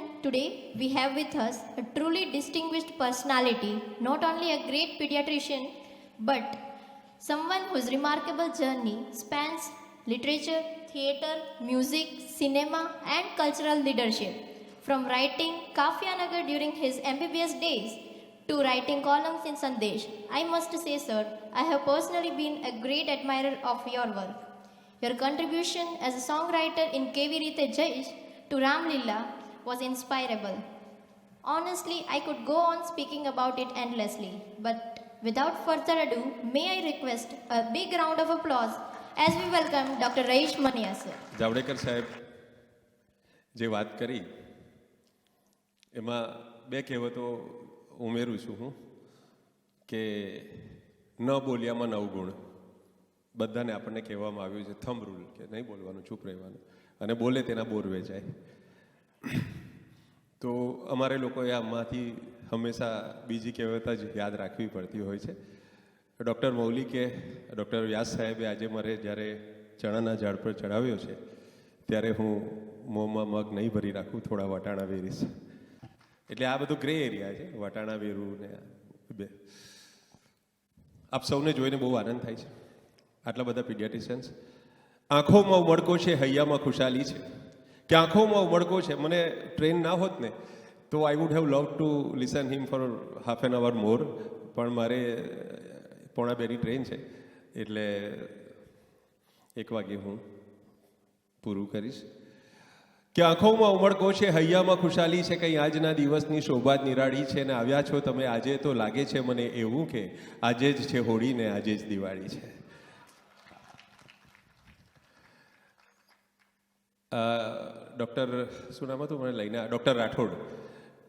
gentlemen, today we have with us a truly distinguished personality, not only a great pediatrician, but someone whose remarkable journey spans literature, theatre, music, cinema, and cultural leadership. From writing Kafia Nagar during his MBBS days to writing columns in Sandesh, I must say, sir, I have personally been a great admirer of your work. Your contribution as a songwriter in KV Rite Jaish to Ram Lila was inspirable. Honestly, I could go on speaking about it endlessly, but without further ado, may I request a big round of applause as we welcome Dr. Raesh Mania, sir. Javadekar સાહેબ જે વાત કરી એમાં બે કહેવતો ઉમેરું છું હું કે ન બોલ્યામાં નવગુણ બધાને આપણને કહેવામાં આવ્યું છે થંબ રૂલ કે નહીં બોલવાનું ચૂપ રહેવાનું અને બોલે તેના બોર વેચાય તો અમારે લોકોએ આમાંથી હંમેશા બીજી કહેવત જ યાદ રાખવી પડતી હોય છે ડૉક્ટર મૌલિકે ડૉક્ટર વ્યાસ સાહેબે આજે મારે જ્યારે ચણાના ઝાડ પર ચડાવ્યો છે ત્યારે હું મોંમાં મગ નહીં ભરી રાખું થોડા વટાણા વેરીશ એટલે આ બધું ગ્રે એરિયા છે વટાણા વેરું ને બે આપ સૌને જોઈને બહુ આનંદ થાય છે આટલા બધા પીડિયાટ્રિશિયન્સ આંખોમાં ઉમળકો છે હૈયામાં ખુશાલી છે કે આંખોમાં ઉમળકો છે મને ટ્રેન ના હોત ને તો I would have love to listen him for half an hour more પણ મારે 1:45ની ટ્રેન છે એટલે 1 વાગે હું પૂરું કરીશ કે આંખોમાં ઉમળકો છે હૈયામાં ખુશાલી છે કંઈ આજના દિવસની શોભા જ નિરાળી છે ને આવ્યા છો તમે આજે તો લાગે છે મને એવું કે આજે જ છે હોળી ને આજે જ દિવાળી છે ડૉક્ટર શું નામ હતું મને લઈને ડૉક્ટર રાઠોડ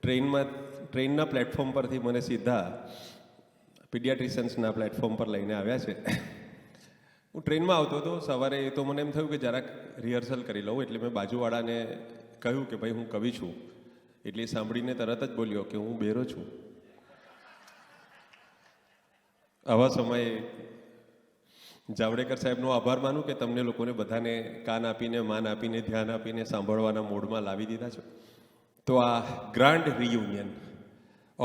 ટ્રેનના પ્લેટફોર્મ પરથી મને સીધા પીડિયાટ્રિશિયન્સના પ્લેટફોર્મ પર લઈને આવ્યા છે હું ટ્રેનમાં આવતો હતો સવારે તો મને એમ થયું કે જરાક રિહર્સલ કરી લઉં એટલે મેં બાજુવાળાને કહ્યું કે ભાઈ હું કવિ છું એટલે સાંભળીને તરત જ બોલ્યો કે હું બેરો છું આવા સમયે જાવડેકર સાહેબનો આભાર માનું કે તમને લોકોને બધાને કાન આપીને માન આપીને ધ્યાન આપીને સાંભળવાના મોડમાં લાવી દીધા છો તો આ grand reunion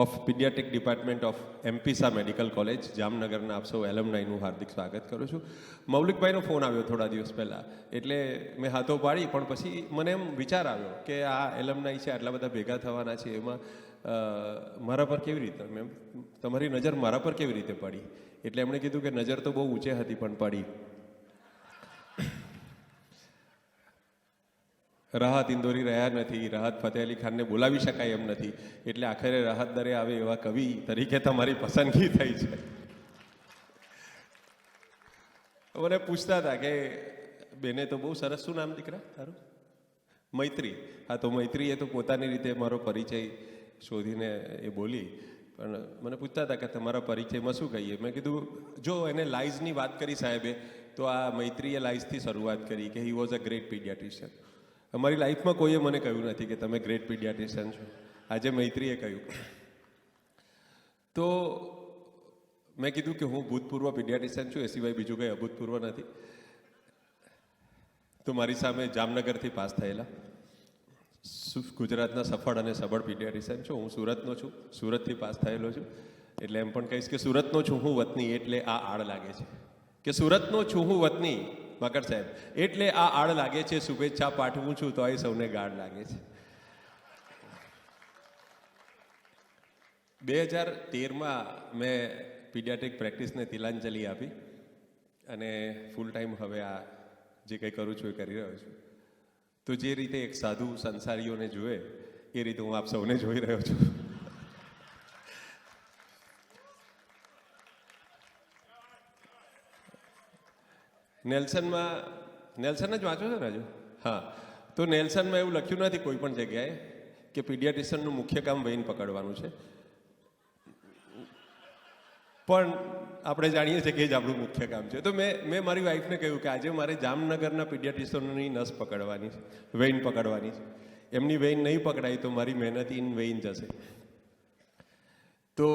of paediatric department of એમપીસા medical college જામનગરના આપ સૌ એલમનાઈનું હાર્દિક સ્વાગત કરું છું મૌલિકભાઈનો ફોન આવ્યો થોડા દિવસ પહેલાં એટલે મેં હાથો પાડી પણ પછી મને એમ વિચાર આવ્યો કે આ એલમનાઈ છે આટલા બધા ભેગા થવાના છે એમાં મારા પર કેવી રીતે મેમ તમારી નજર મારા પર કેવી રીતે પડી એટલે એમણે કીધું કે નજર તો બહુ ઊંચે હતી પણ પડી રાહત ઇન્દોરી રહ્યા નથી રાહત ફતેહ અલી ખાનને બોલાવી શકાય એમ નથી એટલે આખરે રાહત દરે આવે એવા કવિ તરીકે તમારી પસંદગી થઈ છે મને પૂછતા હતા કે બેને તો બહુ સરસ શું નામ દીકરા તારું મૈત્રી હા તો મૈત્રીએ તો પોતાની રીતે મારો પરિચય શોધીને એ બોલી પણ મને પૂછતા હતા કે તમારા પરિચયમાં શું કહીએ મેં કીધું જો એને લાઇઝની વાત કરી સાહેબે તો આ મૈત્રીએ લાઇઝથી શરૂઆત કરી કે he was a great paediatrician અમારી લાઈફમાં કોઈએ મને કહ્યું નથી કે તમે ગ્રેટ પીડિયાટ્રિશિયન છો આજે મૈત્રીએ કહ્યું તો મેં કીધું કે હું ભૂતપૂર્વ પીડિયાટ્રિશિયન છું એ સિવાય બીજું કંઈ અભૂતપૂર્વ નથી તો મારી સામે જામનગરથી પાસ થયેલા ગુજરાતના સફળ અને સબળ પીડિયાટ્રિશિયન છું હું સુરતનો છું સુરતથી પાસ થયેલો છું એટલે એમ પણ કહીશ કે સુરતનો છું હું વતની એટલે આ આડ લાગે છે કે સુરતનો છું હું વતની મકર સાહેબ એટલે આ આડ લાગે છે શુભેચ્છા પાઠવું છું તો એ સૌને ગાઢ લાગે છે 2013માં મેં પીડિયાટ્રિક પ્રેક્ટિસને તિલાંજલિ આપી અને ફૂલ ટાઈમ હવે આ જે કંઈ કરું છું એ કરી રહ્યો છું તો જે રીતે એક સાધુ સંસારીઓને જુએ એ રીતે હું આપ સૌને જોઈ રહ્યો છું નેલ્સન જ વાંચો છો ને હજુ હા તો નેલ્સનમાં એવું લખ્યું નથી કોઈ પણ જગ્યાએ કે પીડિયાટ્રિશિયનનું મુખ્ય કામ વેઇન પકડવાનું છે પણ આપણે જાણીએ છીએ કે એ જ આપણું મુખ્ય કામ છે તો મેં મારી વાઈફને કહ્યું કે આજે મારે જામનગરના પીડિયાટ્રિશિયનોની નસ પકડવાની છે વેઇન પકડવાની છે એમની વેઇન નહીં પકડાય તો મારી મહેનત ઇન વેઇન જશે તો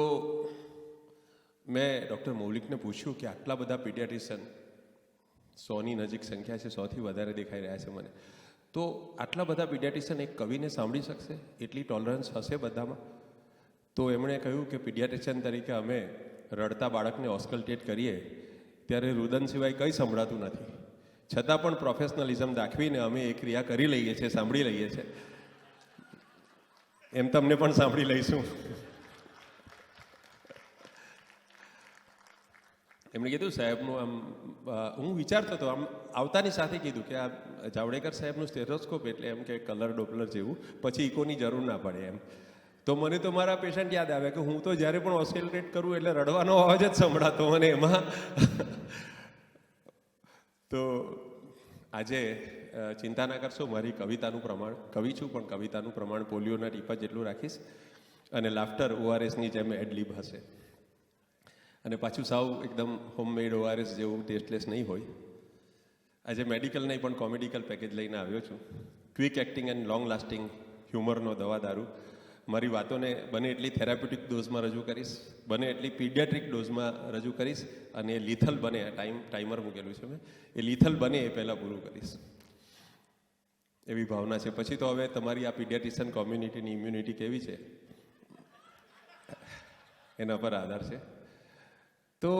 મેં ડૉક્ટર મૌલિકને પૂછ્યું કે આટલા બધા પીડિયાટ્રિશિયન 100ની નજીક સંખ્યા છે 100થી વધારે દેખાઈ રહ્યા છે મને તો આટલા બધા પીડિયાટ્રિશિયન એક કવિને સાંભળી શકશે? એટલી ટોલરન્સ હશે બધામાં? તો એમણે કહ્યું કે પીડિયાટ્રિશિયન તરીકે અમે રડતા બાળકને ઓસ્કલ્ટેટ કરીએ ત્યારે રુદન સિવાય કંઈ સંભળાતું નથી, છતાં પણ પ્રોફેશનલિઝમ દાખવીને અમે એ ક્રિયા કરી લઈએ છીએ, સાંભળી લઈએ છીએ. એમ તમને પણ સાંભળી લઈશું. એમણે કીધું સાહેબનું આમ હું વિચારતો હતો, આમ આવતાની સાથે કીધું કે આ જાવડેકર સાહેબનું સ્ટેથોસ્કોપ એટલે એમ કે કલર ડોપલર જેવું, પછી ઇકોની જરૂર ના પડે એમ. તો મને તો મારા પેશન્ટ યાદ આવે કે હું તો જ્યારે પણ ઓસ્કેલેટ કરું એટલે રડવાનો અવાજ જ સંભળાતો મને એમાં. તો આજે ચિંતા ના કરશો, મારી કવિતાનું પ્રમાણ, કવિ છું પણ કવિતાનું પ્રમાણ પોલિયોના ટીપા જેટલું રાખીશ, અને લાફ્ટર ઓઆરએસની જેમ એડલિબ હશે, અને પાછું સાવ એકદમ હોમમેડ ઓઆરએસ જેવું ટેસ્ટલેસ નહીં હોય. આજે મેડિકલ નહીં પણ કોમેડિકલ પેકેજ લઈને આવ્યો છું. Quick acting and long lasting હ્યુમરનો દવા દારૂ. મારી વાતોને બને એટલી થેરાપ્યુટિક ડોઝમાં રજૂ કરીશ, બને એટલી પીડિયાટ્રિક ડોઝમાં રજૂ કરીશ, અને લિથલ બને, ટાઈમર મૂકેલું છે મેં, એ લિથલ બને એ પહેલાં પૂરું કરીશ એવી ભાવના છે. પછી તો હવે તમારી આ પીડિયાટ્રિશિયન કોમ્યુનિટીની ઇમ્યુનિટી કેવી છે એના પર આધાર છે. તો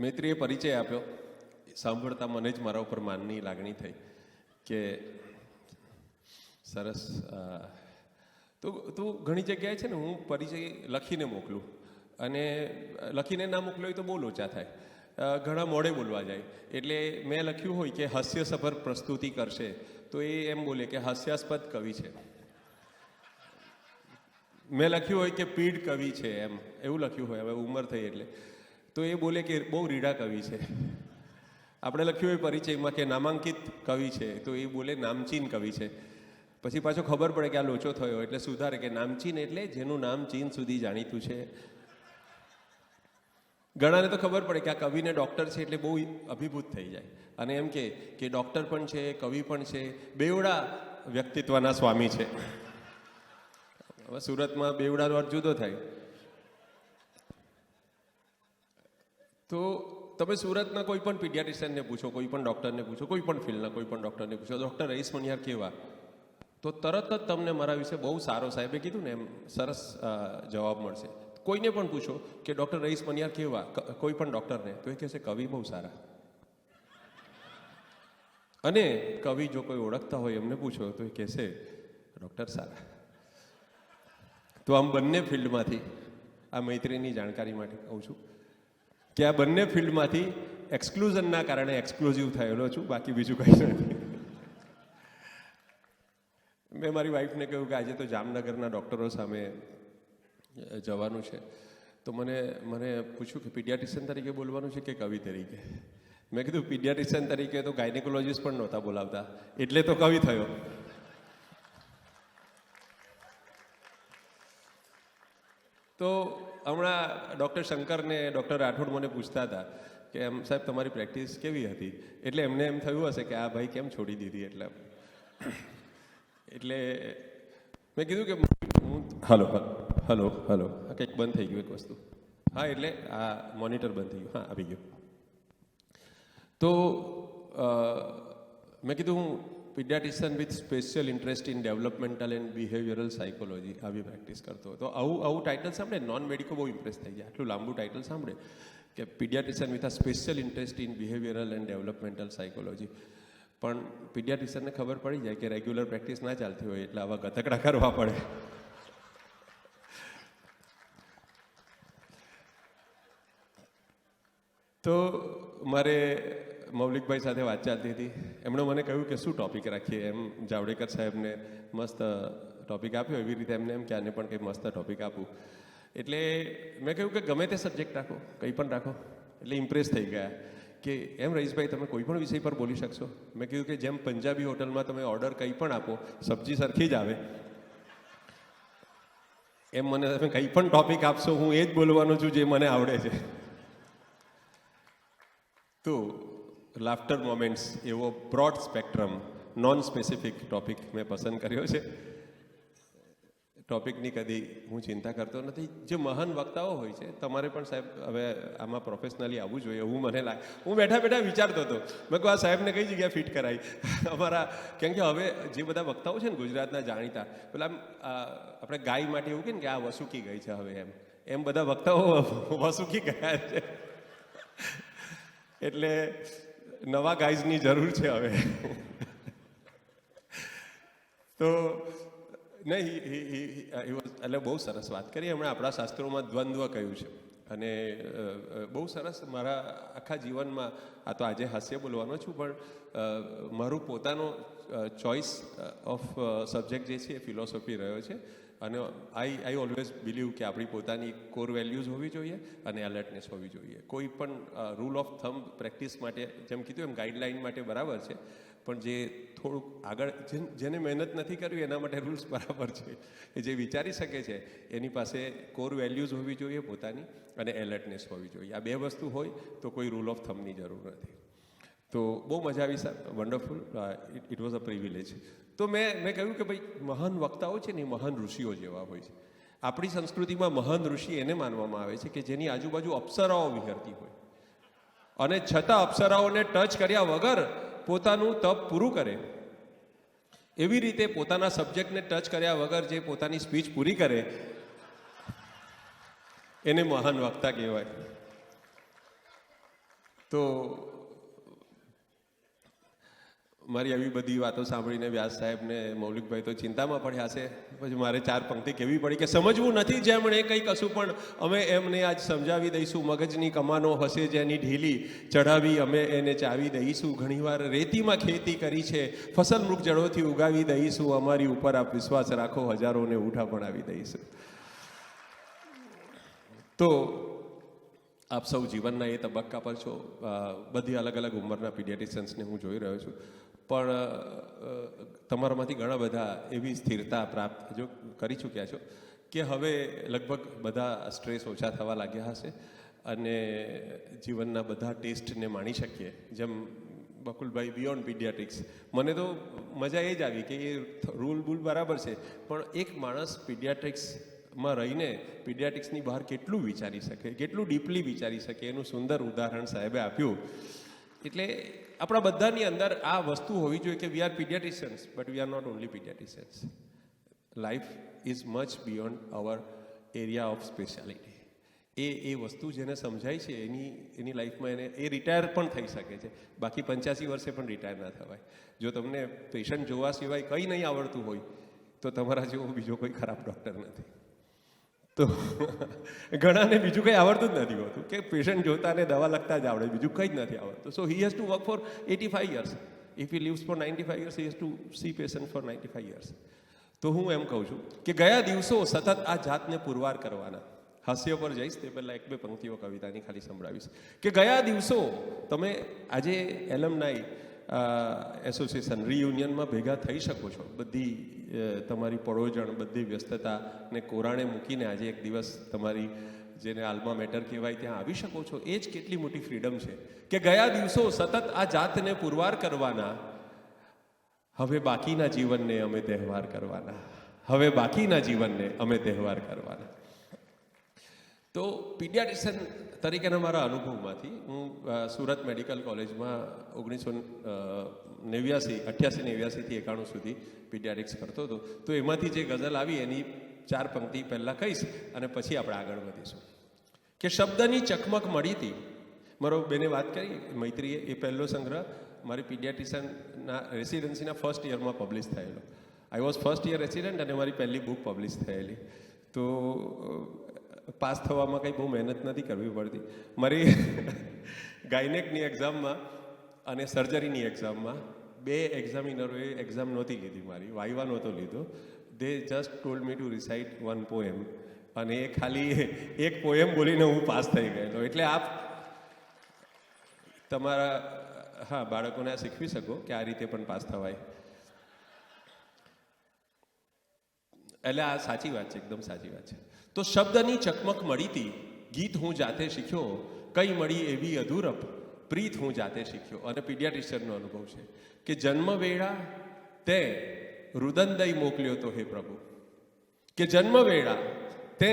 મૈત્રીએ પરિચય આપ્યો, સાંભળતા મને જ મારા ઉપર માનની લાગણી થઈ કે સરસ. તો ઘણી જગ્યાએ છે ને હું પરિચય લખીને મોકલું, અને લખીને ના મોકલ્યો હોય તો બહુ લોચા થાય, ઘણા મોડે બોલવા જાય. એટલે મેં લખ્યું હોય કે હાસ્યસભર પ્રસ્તુતિ કરશે, તો એ એમ બોલે કે હાસ્યાસ્પદ કવિ છે. મેં લખ્યું હોય કે પીડ કવિ છે, એમ એવું લખ્યું હોય, હવે ઉંમર થઈ એટલે, તો એ બોલે કે બહુ રીડા કવિ છે. આપણે લખ્યું હોય પરિચયમાં કે નામાંકિત કવિ છે, તો એ બોલે નામચીન કવિ છે. પછી પાછો ખબર પડે કે આ લોચો થયો એટલે સુધારે કે નામચીન એટલે જેનું નામ ચીન સુધી જાણીતું છે. ઘણાને તો ખબર પડે કે આ કવિને ડૉક્ટર છે એટલે બહુ અભિભૂત થઈ જાય, અને એમ કે ડૉક્ટર પણ છે, કવિ પણ છે, બેવડા વ્યક્તિત્વના સ્વામી છે. હવે સુરતમાં બેવડાનો અર્થ જુદો થાય. તો તમે સુરતના કોઈ પણ પીડિયાટ્રિશિયનને પૂછો, કોઈ પણ ડૉક્ટરને પૂછો, કોઈ પણ ફિલ્ડના કોઈ પણ ડૉક્ટરને પૂછો, ડૉક્ટર રઈસ મનિયાર કેવા, તો તરત જ તમને મારા વિશે બહુ સારો, સાહેબે કીધું ને એમ, સરસ જવાબ મળશે. કોઈને પણ પૂછો કે ડૉક્ટર રઈસ મનિયાર કેવા, કોઈ પણ ડૉક્ટરને, તો એ કહેશે કવિ બહુ સારા. અને કવિ જો કોઈ ઓળખતા હોય એમને પૂછો તો એ કહેશે ડૉક્ટર સારા. તો આમ બંને ફિલ્ડમાંથી, આ મૈત્રીની જાણકારી માટે કહું છું કે આ બંને ફિલ્ડમાંથી એક્સક્લુઝનના કારણે એક્સક્લુઝિવ થયેલો છું, બાકી બીજું કંઈ નથી. મેં મારી વાઈફને કહ્યું કે આજે તો જામનગરના ડૉક્ટરો સામે જવાનું છે, તો મને પૂછ્યું કે પીડિયાટ્રિશિયન તરીકે બોલવાનું છે કે કવિ તરીકે. મેં કીધું પીડિયાટ્રિશિયન તરીકે તો ગાયનેકોલોજીસ્ટ પણ નહોતા બોલાવતા, એટલે તો કવિ થયો. તો હમણાં ડૉક્ટર શંકર ને ડૉક્ટર રાઠોડ મને પૂછતા હતા કે એમ સાહેબ તમારી પ્રેક્ટિસ કેવી હતી, એટલે એમને એમ થયું હશે કે આ ભાઈ કેમ છોડી દીધી. એટલે મેં કીધું કે હલો હલો હલો કંઈક બંધ થઈ ગયું એક વસ્તુ. હા, એટલે આ મોનિટર બંધ થઈ ગયું. હા, આવી ગયું. તો મેં કીધું હું paediatrician with special interest in developmental and behavioural psychology આવી પ્રેક્ટિસ કરતો હતો. આવું ટાઇટલ સાંભળે નોન મેડિકો બહુ ઇમ્પ્રેસ થઈ જાય. આટલું લાંબુ ટાઇટલ સાંભળે કે paediatrician with a special interest in behavioural and developmental psychology. પણ પીડિયાટ્રિશિયનને ખબર પડી જાય કે રેગ્યુલર પ્રેક્ટિસ ના ચાલતી હોય એટલે આવા ગતકડા કરવા પડે. તો મારે મૌલિકભાઈ સાથે વાત ચાલતી હતી, એમણે મને કહ્યું કે શું ટૉપિક રાખીએ. એમ જાવડેકર સાહેબને મસ્ત ટૉપિક આપ્યો, એવી રીતે એમને એમ કે આને પણ કંઈ મસ્ત ટૉપિક આપું. એટલે મેં કહ્યું કે ગમે તે સબ્જેક્ટ રાખો, કંઈ પણ રાખો. એટલે ઇમ્પ્રેસ થઈ ગયા કે એમ રઈસભાઈ તમે કોઈ પણ વિષય પર બોલી શકશો. મેં કીધું કે જેમ પંજાબી હોટલમાં તમે ઓર્ડર કંઈ પણ આપો, સબ્જી સરખી જ આવે, એમ મને તમે કંઈ પણ ટૉપિક આપશો હું એ જ બોલવાનો છું જે મને આવડે છે. તો લાફ્ટર મોમેન્ટ્સ એવો broad spectrum non specific topic મેં પસંદ કર્યો છે. ટોપિકની કદી હું ચિંતા કરતો નથી. જે મહાન વક્તાઓ હોય છે, તમારે પણ સાહેબ હવે આમાં પ્રોફેશનલી આવવું જોઈએ એવું મને લાગે. હું બેઠા બેઠા વિચારતો હતો, મેં કહું આ સાહેબને કઈ જગ્યાએ ફિટ કરાય અમારા, કેમ કે હવે જે બધા વક્તાઓ છે ને ગુજરાતના જાણીતા, પેલા આપણે ગાય માટે એવું કે ને કે આ વસુકી ગઈ છે હવે, એમ બધા વક્તાઓ વસુકી ગયા છે. એટલે નવા ગાઈઝની જરૂર છે હવે. તો નહીં, એટલે બહુ સરસ વાત કરી. હમણાં આપણા શાસ્ત્રોમાં દ્વંદ્વ કહ્યું છે અને બહુ સરસ. મારા આખા જીવનમાં, આ તો આજે હાસ્ય બોલવાનો છું, પણ મારું પોતાનો ચોઇસ ઓફ સબ્જેક્ટ જે છે એ ફિલોસોફી રહ્યો છે. અને આઈ ઓલવેઝ બિલીવ કે આપણી પોતાની કોર વેલ્યુઝ હોવી જોઈએ અને એલર્ટનેસ હોવી જોઈએ. કોઈ પણ રૂલ ઓફ થમ્બ પ્રેક્ટિસ માટે, જેમ કીધું એમ ગાઈડલાઇન માટે બરાબર છે, પણ જે થોડુંક આગળ, જેને મહેનત નથી કરવી એના માટે રૂલ્સ બરાબર છે. એ જે વિચારી શકે છે એની પાસે કોર વેલ્યુઝ હોવી જોઈએ પોતાની, અને એલર્ટનેસ હોવી જોઈએ. આ બે વસ્તુ હોય તો કોઈ રૂલ ઓફ થમ્બની જરૂર નથી. તો બહુ મજા આવી sir, wonderful, it was a privilege. તો મેં કહ્યું કે ભાઈ મહાન વક્તાઓ છે ને એ મહાન ઋષિઓ જેવા હોય છે. આપણી સંસ્કૃતિમાં મહાન ઋષિ એને માનવામાં આવે છે કે જેની આજુબાજુ અપ્સરાઓ વિહરતી હોય અને છતાં અપ્સરાઓને ટચ કર્યા વગર પોતાનું તપ પૂરું કરે. એવી રીતે પોતાના સબ્જેક્ટને ટચ કર્યા વગર જે પોતાની સ્પીચ પૂરી કરે એને મહાન વક્તા કહેવાય. તો મારી આવી બધી વાતો સાંભળીને વ્યાસ સાહેબને મૌલિકભાઈ તો ચિંતામાં પડ્યા છે. પછી મારે 4 પંક્તિ કહેવી પડી કે સમજવું નથી જેમણે કંઈ કશું, પણ અમે એમને આજ સમજાવી દઈશું. મગજની કમાનો હશે જેની ઢીલી, ચઢાવી અમે એને ચાવી દઈશું. ઘણીવાર રેતીમાં ખેતી કરી છે, ફસલ મૃગ જળોથી ઉગાવી દઈશું. અમારી ઉપર આપ વિશ્વાસ રાખો, હજારોને ઉઠા પણ આવી દઈશું. તો આપ સૌ જીવનના એ તબક્કા પર છો. બધી અલગ અલગ ઉંમરના પીડિયાટ્રિશિયન્સને હું જોઈ રહ્યો છું, પણ તમારામાંથી ઘણા બધા એવી સ્થિરતા પ્રાપ્ત જો કરી ચૂક્યા છો કે હવે લગભગ બધા સ્ટ્રેસ ઓછા થવા લાગ્યા હશે અને જીવનના બધા ટેસ્ટને માણી શકીએ. જેમ બકુલભાઈ બિયોન્ડ પીડિયાટ્રિક્સ, મને તો મજા એ જ આવી કે એ રૂલ બુલ બરાબર છે, પણ એક માણસ પીડિયાટ્રિક્સમાં રહીને પીડિયાટ્રિક્સની બહાર કેટલું વિચારી શકે, કેટલું ડીપલી વિચારી શકે, એનું સુંદર ઉદાહરણ સાહેબે આપ્યું. એટલે આપણા બધાની અંદર આ વસ્તુ હોવી જોઈએ કે we are pediatricians, but we are not only pediatricians. Life is much beyond our area of speciality. એ વસ્તુ જેને સમજાય છે એની લાઈફમાં એ રિટાયર પણ થઈ શકે છે. બાકી 85 વર્ષે પણ રિટાયર ના થવાય. જો તમને પેશન્ટ જોવા સિવાય કંઈ નહીં આવડતું હોય તો તમારા જેવો બીજો કોઈ ખરાબ ડૉક્ટર નથી. તો ઘણાને બીજું કંઈ આવડતું જ નથી હોતું કે પેશન્ટ જોતા ને દવા લખતા જ આવડે, બીજું કંઈ જ નથી આવડતું. So he has to work for 85 years. If he lives for 95 years, he has to see patient for 95 years. તો હું એમ કહું છું કે ગયા દિવસો સતત આ જાતને પુરવાર કરવાના. હાસ્ય પર જઈશ તે પહેલાં 1-2 પંક્તિઓ કવિતાની ખાલી સંભળાવીશ કે ગયા દિવસો તમે આજે એલમનાઈ એસોસિએશન રિયુનિયનમાં ભેગા થઈ શકો છો. બધી તમારી પડોજણ, બધી વ્યસ્તતાને કોરાણે મૂકીને આજે એક દિવસ તમારી જેને આલ્મા મેટર કહેવાય ત્યાં આવી શકો છો. એ જ કેટલી મોટી ફ્રીડમ છે કે ગયા દિવસો સતત આ જાતને પુરવાર કરવાના. હવે બાકીના જીવનને અમે તહેવાર કરવાના. હવે બાકીના જીવનને અમે તહેવાર કરવાના. તો પીડિયાટ્રિશિયન તરીકેના મારા અનુભવમાંથી હું સુરત મેડિકલ કોલેજમાં 88-89થી 91 સુધી પીડિયાટ્રિક્સ કરતો હતો. તો એમાંથી જે ગઝલ આવી એની 4 પંક્તિ પહેલાં કહીશ અને પછી આપણે આગળ વધીશું. કે શબ્દની ચકમક મળી હતી. મારો બેને વાત કરી મૈત્રીએ, એ પહેલો સંગ્રહ મારી પીડિયાટ્રિશિયનના રેસિડન્સીના ફર્સ્ટ યરમાં પબ્લિશ થયેલો. I was first year resident અને મારી પહેલી બુક પબ્લિશ થયેલી. તો પાસ થવામાં કંઈ બહુ મહેનત નથી કરવી પડતી. મારી ગાયનેકની એક્ઝામમાં અને સર્જરીની એક્ઝામમાં 2 એક્ઝામિનરોએ એક્ઝામ નહોતી લીધી, મારી વાઇવા નહોતો લીધો. દે just told me to recite 1 poem અને એ ખાલી એક પોએમ બોલીને હું પાસ થઈ ગયેલો. એટલે આપ તમારા બાળકોને આ શીખવી શકો કે આ રીતે પણ પાસ થવાય. એટલે આ સાચી વાત છે, એકદમ સાચી વાત છે. તો શબ્દની ચકમક મળી હતી, ગીત હું જાતે શીખ્યો, કઈ મળી એવી અધૂરપ, પ્રીત હું જાતે શીખ્યો. અને પીડિયાટ્રિશિયનનો અનુભવ છે કે જન્મ વેળા તે રુદનદય મોકલ્યો તો હે પ્રભુ, કે જન્મ વેળા તે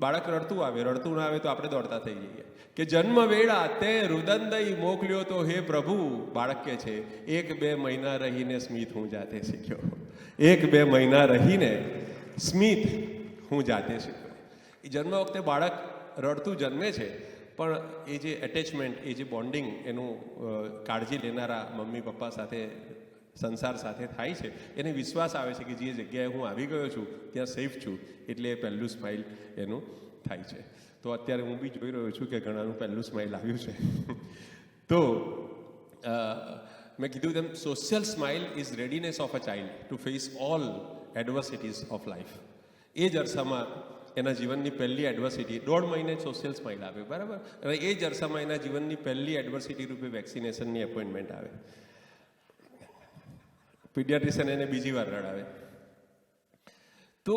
બાળક રડતું ના આવે તો આપણે દોડતા થઈ જઈએ કે જન્મ વેળા તે રુદનદય મોકલ્યો તો હે પ્રભુ. બાળક કે છે 1-2 મહિના રહીને સ્મિત હું જાતે શીખ્યો. 1-2 મહિના રહીને સ્મિત હું જાતે શીખ્યો. એ જન્મ વખતે બાળક રડતું જન્મે છે, પણ એ જે એટેચમેન્ટ, એ જે બોન્ડિંગ, એનું કાળજી લેનારા મમ્મી પપ્પા સાથે, સંસાર સાથે થાય છે, એને વિશ્વાસ આવે છે કે જે જગ્યાએ હું આવી ગયો છું ત્યાં સેફ છું, એટલે એ પહેલું સ્માઇલ એનું થાય છે. તો અત્યારે હું બી જોઈ રહ્યો છું કે ઘણાનું પહેલું સ્માઇલ આવ્યું છે. તો મેં કીધું તેમ social smile is readiness of a child to face all adversities of life. એ જ અરસામાં એના જીવનની પહેલી એડવર્સિટી, 1.5 મહિને સોશિયલ સ્માઇલ આવે, બરાબર. હવે એ જ અરસામાં એના જીવનની પહેલી એડવર્સિટી રૂપે વેક્સિનેશનની એપોઇન્ટમેન્ટ આવે. પીડિયાટ્રિશિયન એને બીજી વાર રડાવે. તો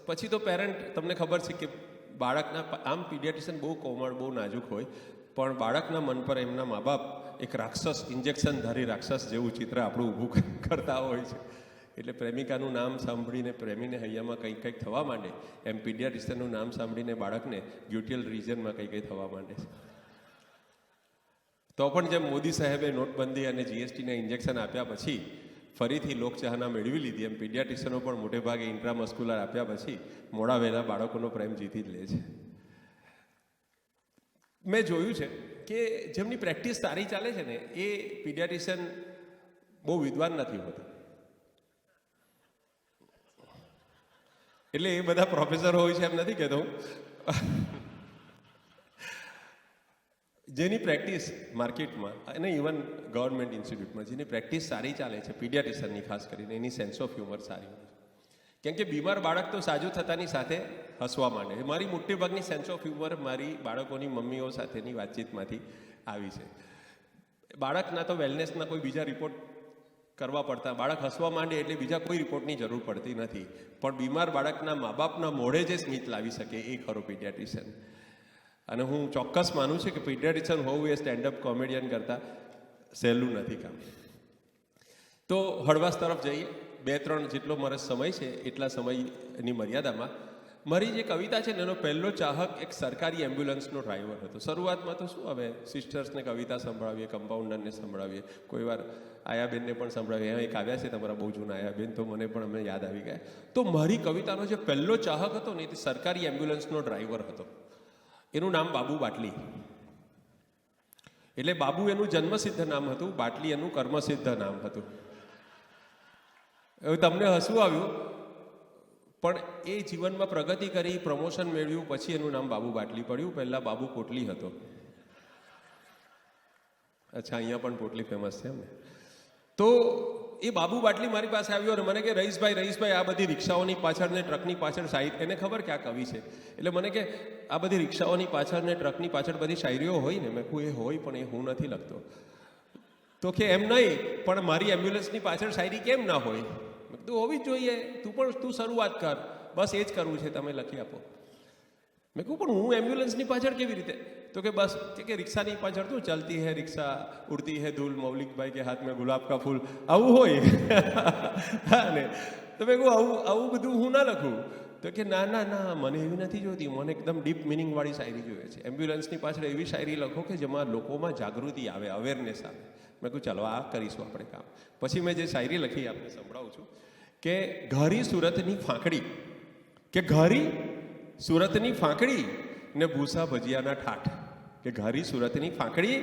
પછી તો પેરેન્ટ, તમને ખબર છે કે બાળકના, આમ પીડિયાટ્રિશિયન બહુ કોમળ, બહુ નાજુક હોય, પણ બાળકના મન પર એમના મા બાપ એક રાક્ષસ, ઇન્જેક્શનધારી રાક્ષસ જેવું ચિત્ર આપણું ઊભું કરતા હોય છે. એટલે પ્રેમિકાનું નામ સાંભળીને પ્રેમીને હૈયામાં કંઈક થવા માંડે, એમ પીડિયાટ્રિશિયનનું નામ સાંભળીને બાળકને ગ્યુટિયલ રિજનમાં કંઈ થવા માંડે છે. તો પણ જેમ મોદી સાહેબે નોટબંધી અને જીએસટીના ઇન્જેક્શન આપ્યા પછી ફરીથી લોકચાહના મેળવી લીધી, એમ પીડિયાટ્રિશિયનો પણ મોટે ભાગે ઇન્ટ્રામસ્ક્યુલર આપ્યા પછી મોડા વહેલા બાળકોનો પ્રેમ જીતી જ લે છે. મેં જોયું છે કે જેમની પ્રેક્ટિસ સારી ચાલે છે ને, એ પીડિયાટ્રિશિયન બહુ વિદ્વાન નથી હોતા. એટલે એ બધા પ્રોફેસર હોય છે એમ નથી કહેતો હું. જેની પ્રેક્ટિસ માર્કેટમાં અને ઇવન ગવર્મેન્ટ ઇન્સ્ટિટ્યૂટમાં જેની પ્રેક્ટિસ સારી ચાલે છે, પીડિયાટ્રિશિયનની ખાસ કરીને, એની સેન્સ ઓફ હ્યુમર સારી હોય છે. કેમ કે બીમાર બાળક તો સાજું થતાની સાથે હસવા માંડે. મારી મોટી ભાગની સેન્સ ઓફ હ્યુમર મારી બાળકોની મમ્મીઓ સાથેની વાતચીતમાંથી આવી છે. બાળકના તો વેલનેસના કોઈ બીજા રિપોર્ટ કરવા પડતા, બાળક હસવા માંડે એટલે બીજા કોઈ રિપોર્ટની જરૂર પડતી નથી. પણ બીમાર બાળકના મા બાપના મોઢે જે સ્મિત લાવી શકે એ ખરો પીડિયાટ્રિશિયન. અને હું ચોક્કસ માનું છું કે પીડિયાટ્રિશિયન હોવું એ સ્ટેન્ડઅપ કોમેડિયન કરતાં સહેલું નથી કામ. તો હળવાશ તરફ જઈએ. 2-3 જેટલો મારો સમય છે એટલા સમયની મર્યાદામાં મારી જે કવિતા છે ને, એનો પહેલો ચાહક એક સરકારી એમ્બ્યુલન્સનો ડ્રાઈવર હતો. શરૂઆતમાં તો શું, હવે સિસ્ટર્સને કવિતા સંભળાવીએ, કમ્પાઉન્ડરને સંભળાવીએ, કોઈ વાર આયાબેનને પણ સંભળાવીએ. અહીંયા એક આવ્યા છે તમારા બહુ જૂના આયાબેન, તો મને પણ અમે યાદ આવી ગયા. તો મારી કવિતાનો જે પહેલો ચાહક હતો ને, તે સરકારી એમ્બ્યુલન્સનો ડ્રાઈવર હતો. એનું નામ બાબુ બાટલી. એટલે બાબુ એનું જન્મસિદ્ધ નામ હતું, બાટલી એનું કર્મસિદ્ધ નામ હતું. હવે તમને હસવું આવ્યું, પણ એ જીવનમાં પ્રગતિ કરી, પ્રમોશન મેળવ્યું, પછી એનું નામ બાબુ બાટલી પડ્યું. પહેલાં બાબુ પોટલી હતો. અચ્છા, અહીંયા પણ પોટલી ફેમસ છે એમને. તો એ બાબુ બાટલી મારી પાસે આવ્યો અને મને કે રહીશભાઈ આ બધી રિક્ષાઓની પાછળ ને ટ્રકની પાછળ શાયરી, એને ખબર કે આ કવિ છે, એટલે મને કે આ બધી રિક્ષાઓની પાછળ ને ટ્રકની પાછળ બધી શાયરીઓ હોય ને. મેં કહું એ હોય, પણ એ હું નથી લખતો. તો કે એમ નહીં, પણ મારી એમ્બ્યુલન્સની પાછળ શાયરી કેમ ના હોય? મેં કીધું હોવી જ જોઈએ. તું શરૂઆત કર, બસ એ જ કરવું છે, તમે લખી આપો. મેં કહું પણ હું એમ્બ્યુલન્સની પાછળ કેવી રીતે? તો કે બસ કે રિક્ષાની પાછળ તું ચલતી હૈ રિક્ષા, ઉડતી હૈ ધૂલ, મૌલિકભાઈ કે હાથ મેં ગુલાબ કા ફૂલ, આવું હોય. હા ને. તો મેં કહું આવું બધું હું ના લખું. તો કે ના મને એવી નથી જોતી, મને એકદમ ડીપ મિનિંગવાળી શાયરી જોઈએ છે. એમ્બ્યુલન્સની પાછળ એવી શાયરી લખો કે જેમાં લોકોમાં જાગૃતિ આવે, અવેરનેસ આવે. મેં કહું ચાલો આ કરીશું આપણે કામ. પછી મેં જે શાયરી લખી આપને સંભળાવું છું કે ઘારી સુરતની ફાંકડી, કે ઘારી સુરતની ફાંકડી ને ભૂસા ભજીયાના ઠાઠ, કે ઘારી સુરતની ફાંકડી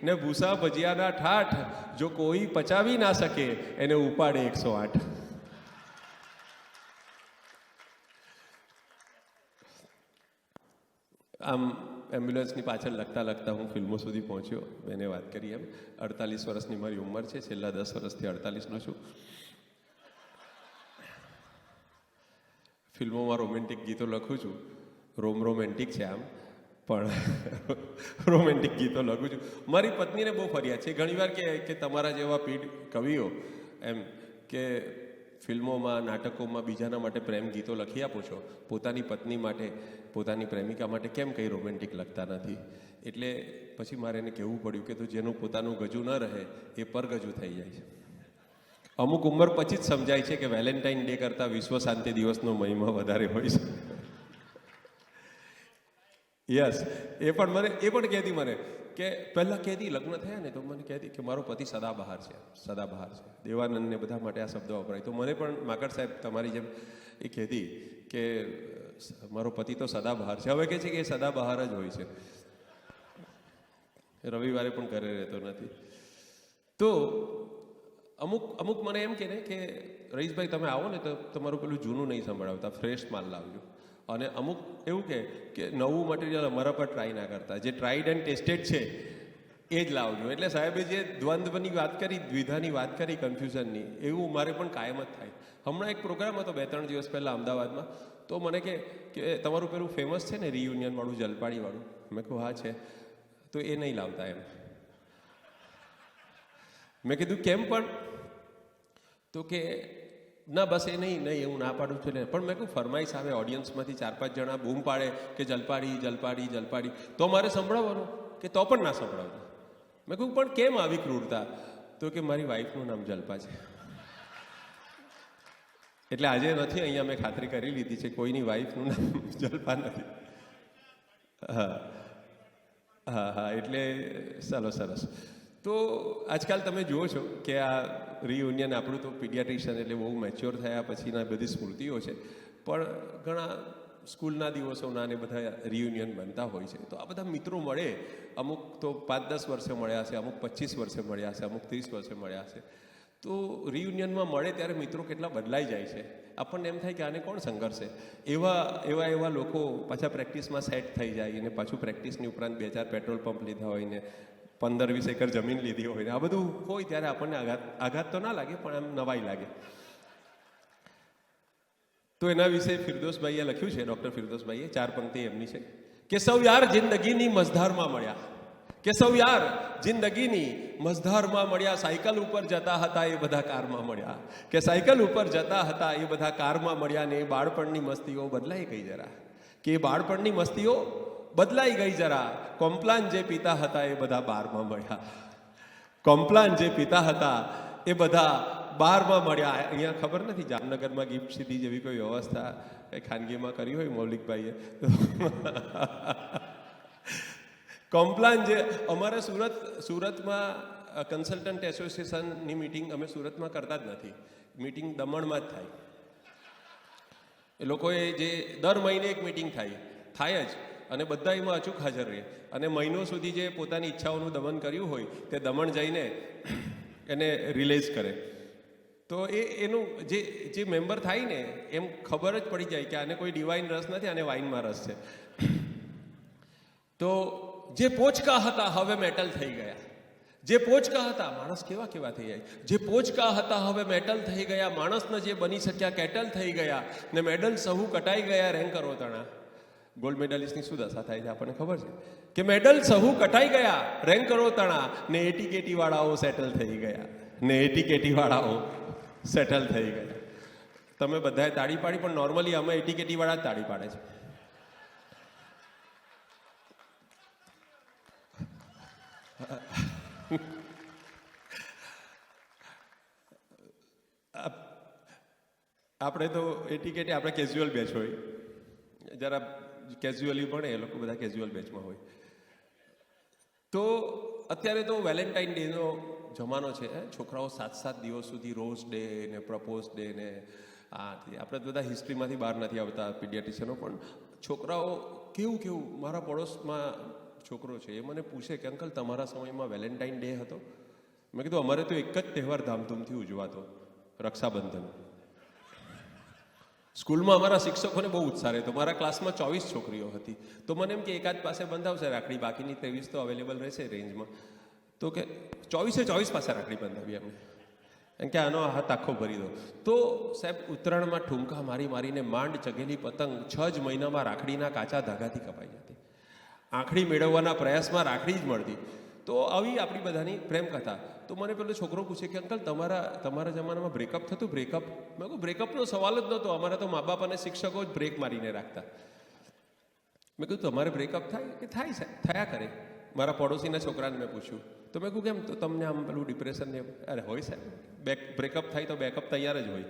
ને ભૂસા ભજીયાના ઠાઠ, જો કોઈ પચાવી ના શકે એને ઉપાડે 108. આમ એમ્બ્યુલન્સની પાછળ લખતા હું ફિલ્મો સુધી પહોંચ્યો. મેં વાત કરી એમ 48 વર્ષની મારી ઉંમર છે. છેલ્લા 10 વર્ષથી 48નો છું. ફિલ્મોમાં રોમેન્ટિક ગીતો લખું છું. રોમેન્ટિક છે આમ, પણ રોમેન્ટિક ગીતો લખું છું. મારી પત્નીને બહુ ફરિયાદ છે ઘણીવાર કે તમારા જેવા પીઢ કવિઓ એમ કે ફિલ્મોમાં, નાટકોમાં બીજાના માટે પ્રેમ ગીતો લખી આપો છો, પોતાની પત્ની માટે, પોતાની પ્રેમિકા માટે કેમ કંઈ રોમેન્ટિક લખતા નથી? એટલે પછી મારે એને કહેવું પડ્યું કે તું જેનું પોતાનું ગજું ન રહે એ પરગજું થઈ જાય છે. અમુક ઉંમર પછી જ સમજાય છે કે વેલેન્ટાઇન ડે કરતાં વિશ્વ શાંતિ દિવસનો મહિમા વધારે હોય છે. યસ, એ પણ કહેતી મને કે પહેલાં કહેતી લગ્ન થયા ને તો મને કહેતી કે મારો પતિ સદાબહાર છે, સદાબહાર છે. દેવાનંદને બધા માટે આ શબ્દો વપરાય. તો મને પણ માકડ સાહેબ તમારી જેમ એ કહેતી કે મારો પતિ તો સદાબહાર છે. હવે કહે છે કે એ સદાબહાર જ હોય છે, રવિવારે પણ ઘરે રહેતો નથી. તો અમુક મને એમ કહે ને કે રઈસભાઈ તમે આવો ને તો તમારું પેલું જૂનું નહીં સંભળાવતા, ફ્રેશ માલ લાવજો. અને અમુક એવું કે નવું મટીરિયલ અમારા પર ટ્રાય ના કરતા, જે ટ્રાઈડ એન્ડ ટેસ્ટેડ છે એ જ લાવજો. એટલે સાહેબે જે દ્વંદ્વની વાત કરી, દ્વિધાની વાત કરી, કન્ફ્યુઝનની, એવું મારે પણ કાયમ જ થાય. હમણાં એક પ્રોગ્રામ હતો 2-3 દિવસ પહેલાં અમદાવાદમાં, તો મને કે તમારું પેલું ફેમસ છે ને રિયુનિયનવાળું, જલપાડીવાળું. મેં કહું હા છે. તો એ નહીં લાવતા એમ. મેં કીધું કેમ પણ? તો કે ના બસ એ નહીં એવું ના પાડું છું ને. પણ મેં કહું ફરમાઈશ આવે ઓડિયન્સમાંથી 4-5 જણા બૂમ પાડે કે જલપાડી જલપાડી જલપાડી, તો મારે સંભળાવવાનું કે તો પણ ના સંભળાવતા. મેં કહું પણ કેમ આવી ક્રૂરતા? તો કે મારી વાઈફનું નામ જલ્પા છે. એટલે આજે નથી, અહીંયા મેં ખાતરી કરી લીધી છે કોઈની વાઈફનું નામ જલ્પા નથી. હા હા હા, એટલે ચાલો સરસ. તો આજકાલ તમે જુઓ છો કે આ રિયુનિયન આપણું તો પીડિયાટ્રિશિયન એટલે બહુ મેચ્યોર થયા પછીના બધી સ્મૃતિઓ છે, પણ ઘણા સ્કૂલના દિવસોના ને બધા રિયુનિયન બનતા હોય છે. તો આ બધા મિત્રો મળે, અમુક તો 5-10 વર્ષે મળ્યા છે, અમુક 25 વર્ષે મળ્યા છે, અમુક 30 વર્ષે મળ્યા છે. તો રિયુનિયનમાં મળે ત્યારે મિત્રો કેટલા બદલાઈ જાય છે. આપણને એમ થાય કે આને કોણ સંઘર્ષે. એવા લોકો પાછા પ્રેક્ટિસમાં સેટ થઈ જાય, અને પાછું પ્રેક્ટિસની ઉપરાંત 2-4 પેટ્રોલ પંપ લીધા હોય ને 15-20 એકર જમીન લીધી હોય ને આ બધું હોય ત્યારે આપણને આઘાત તો ના લાગે, પણ આમ નવાઈ લાગે. તો એના વિશે ફિરદોસભાઈએ લખ્યું છે, ડૉક્ટર ફિરદોસભાઈએ 4 પંક્તિ એમની છે કે સૌ યાર જિંદગીની મઝધારમાં મળ્યા, કે સૌ યાર જિંદગીની મઝધારમાં મળ્યા. સાયકલ ઉપર જતા હતા એ બધા કારમાં મળ્યા, કે સાયકલ ઉપર જતા હતા એ બધા કારમાં મળ્યા. ને એ બાળપણની મસ્તીઓ બદલાઈ ગઈ જરા, કે એ બાળપણની મસ્તીઓ બદલાઈ ગઈ જરા. કોમ્પ્લાન જે પીતા હતા એ બધા બારમાં મળ્યા, કોમ્પ્લાન જે પીતા હતા એ બધા બારમાં મળ્યા. અહીંયા ખબર નથી જામનગરમાં ગિફ્ટ સિટી જેવી કોઈ વ્યવસ્થા ખાનગીમાં કરી હોય મૌલિકભાઈએ. કોમ્પ્લાન જે અમારે સુરતમાં કન્સલ્ટન્ટ એસોસિએશનની મિટિંગ અમે સુરતમાં કરતા જ નથી, મિટિંગ દમણમાં જ થાય. એ લોકોએ જે દર મહિને એક મિટિંગ થાય જ, અને બધા એમાં અચૂક હાજર રહે. અને મહિનો સુધી જે પોતાની ઈચ્છાઓનું દમન કર્યું હોય તે દમણ જઈને એને રિલીઝ કરે. તો એનું જે મેમ્બર થાય ને એમ ખબર જ પડી જાય કે આને કોઈ ડિવાઇન રસ નથી, આને વાઇનમાં રસ છે. તો જે પોચકા હતા હવે મેટલ થઈ ગયા, જે પોચકા હતા માણસ કેવા થઈ જાય, જે પોચકા હતા હવે મેટલ થઈ ગયા. માણસને જે બની શક્યા કેટલ થઈ ગયા, ને મેડલ સહુ કટાઈ ગયા રેન્કરો તણા. ગોલ્ડ મેડાલિસ્ટની શું દશા થાય છે આપણને ખબર છે કે મેડલ સહુ કટાઈ ગયા રેન્કરો તણા, ને એટીકેટી વાળાઓ સેટલ થઈ ગયા, ને એટીકેટી વાળાઓ સેટલ થઈ ગયા. તમે બધાએ તાળી પાડી, પણ નોર્મલી આમાં એટીકેટી વાળા જ તાળી પાડે છે. આપણે તો એટીકેટી આપણે કેઝ્યુઅલ બેચ હોય, જરા કેઝ્યુઅલી ભણે એ લોકો બધા કેઝ્યુઅલ બેચમાં હોય. તો અત્યારે તો વેલેન્ટાઇન ડેનો જમાનો છે. છોકરાઓ 7-7 દિવસ સુધી રોઝ ડે ને પ્રપોઝ ડે ને આપણે બધા હિસ્ટ્રીમાંથી બહાર નથી આવતા પીડિયાટ્રિશિયનો, પણ છોકરાઓ કેવું મારા પડોશમાં છોકરો છે એ મને પૂછે કે અંકલ તમારા સમયમાં વેલેન્ટાઇન ડે હતો? મેં કીધું અમારે તો એક જ તહેવાર ધામધૂમથી ઉજવાતો, રક્ષાબંધન. સ્કૂલમાં અમારા શિક્ષકોને બહુ ઉત્સાહ રહેતો. મારા ક્લાસમાં 24 છોકરીઓ હતી, તો મને એમ કે એકાદ પાસે બંધાવશે રાખડી, બાકીની 23 તો અવેલેબલ રહેશે રેન્જમાં. તો કે 24 પાસે રાખડી બંધાવી એમને, એમ કે આનો હાથ આખો ભરી દો. તો સાહેબ ઉત્તરાયણમાં ઠુમકા મારીને માંડ ચગેલી પતંગ 6 જ મહિનામાં રાખડીના કાચા ધાગાથી કપાઈ જતી. આંખડી મેળવવાના પ્રયાસમાં રાખડી જ મળતી. તો આવી આપણી બધાની પ્રેમ કથા. તો મને પેલો છોકરો પૂછે કે અંકલ તમારા જમાનામાં બ્રેકઅપ થતું? બ્રેકઅપ? મેં કહું બ્રેકઅપનો સવાલ જ નહોતો, અમારા તો મા બાપ અને શિક્ષકો જ બ્રેક મારીને રાખતા. મેં કહ્યું તમારે બ્રેકઅપ થાય? કે થાય છે, થયા કરે. મારા પડોશીના છોકરાને મેં પૂછ્યું, તો મેં કહ્યું કેમ, તો તમને આમ પેલું ડિપ્રેશન ને? અરે હોય સાહેબ, બ્રેકઅપ થાય તો બેકઅપ તૈયાર જ હોય.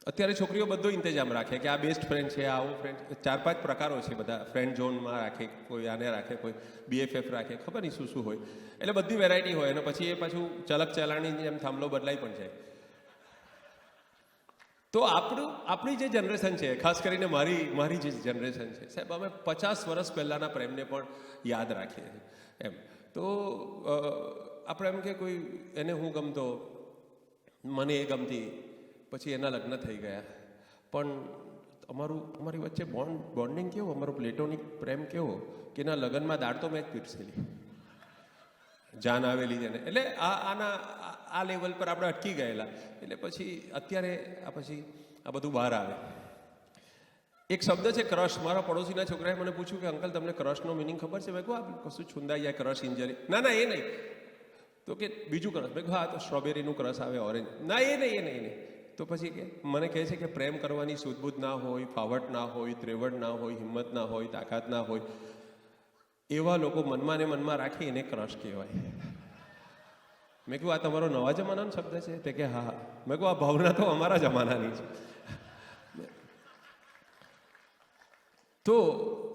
અત્યારે છોકરીઓ બધો ઇંતજામ રાખે કે આ બેસ્ટ ફ્રેન્ડ છે, આવો ફ્રેન્ડ, 4-5 પ્રકારો છે બધા. ફ્રેન્ડ ઝોનમાં રાખે, કોઈ આને રાખે, કોઈ BFF રાખે, ખબર નહીં શું શું હોય. એટલે બધી વેરાયટી હોય. અને પછી એ પાછું ચલક ચલાણી જેમ થાંભલો બદલાઈ પણ જાય. તો આપણી જે જનરેશન છે, ખાસ કરીને મારી જે જનરેશન છે સાહેબ, અમે 50 વર્ષ પહેલાંના પ્રેમને પણ યાદ રાખીએ એમ. તો આપણે એમ કે કોઈ એને હું ગમતો, મને એ ગમતી, પછી એના લગ્ન થઈ ગયા, પણ અમારી વચ્ચે બોન્ડિંગ કેવો, અમારો પ્લેટોનિક પ્રેમ કેવો કે એના લગ્નમાં દાળ તો મેં જ પીરસેલી, જાન આવેલી તેને. એટલે આ લેવલ પર આપણે અટકી ગયેલા. એટલે પછી અત્યારે આ બધું બહાર આવે. એક શબ્દ છે ક્રશ. મારા પડોશીના છોકરાએ મને પૂછ્યું કે અંકલ તમને ક્રશનો મિનિંગ ખબર છે? મેં કહું આ કશું છુંદાઈ જાય, ક્રશ ઇન્જરી. ના એ નહીં. તો કે બીજું ક્રશ. મેં કહું હા, તો સ્ટ્રોબેરીનું ક્રશ આવે, ઓરેન્જ. ના એ નહીં. તો પછી કે મને કહે છે કે પ્રેમ કરવાની સૂઝબૂઝ ના હોય, ફાવટ ના હોય, ત્રેવડ ના હોય, હિંમત ના હોય, તાકાત ના હોય, એવા લોકો મનમાં ને મનમાં રાખી એને ક્રશ કહેવાય. મેં કહ્યું આ તમારો નવા જમાનાનો શબ્દ છે? તે કે હા. મેં કહું આ ભાવના તો અમારા જમાનાની છે. તો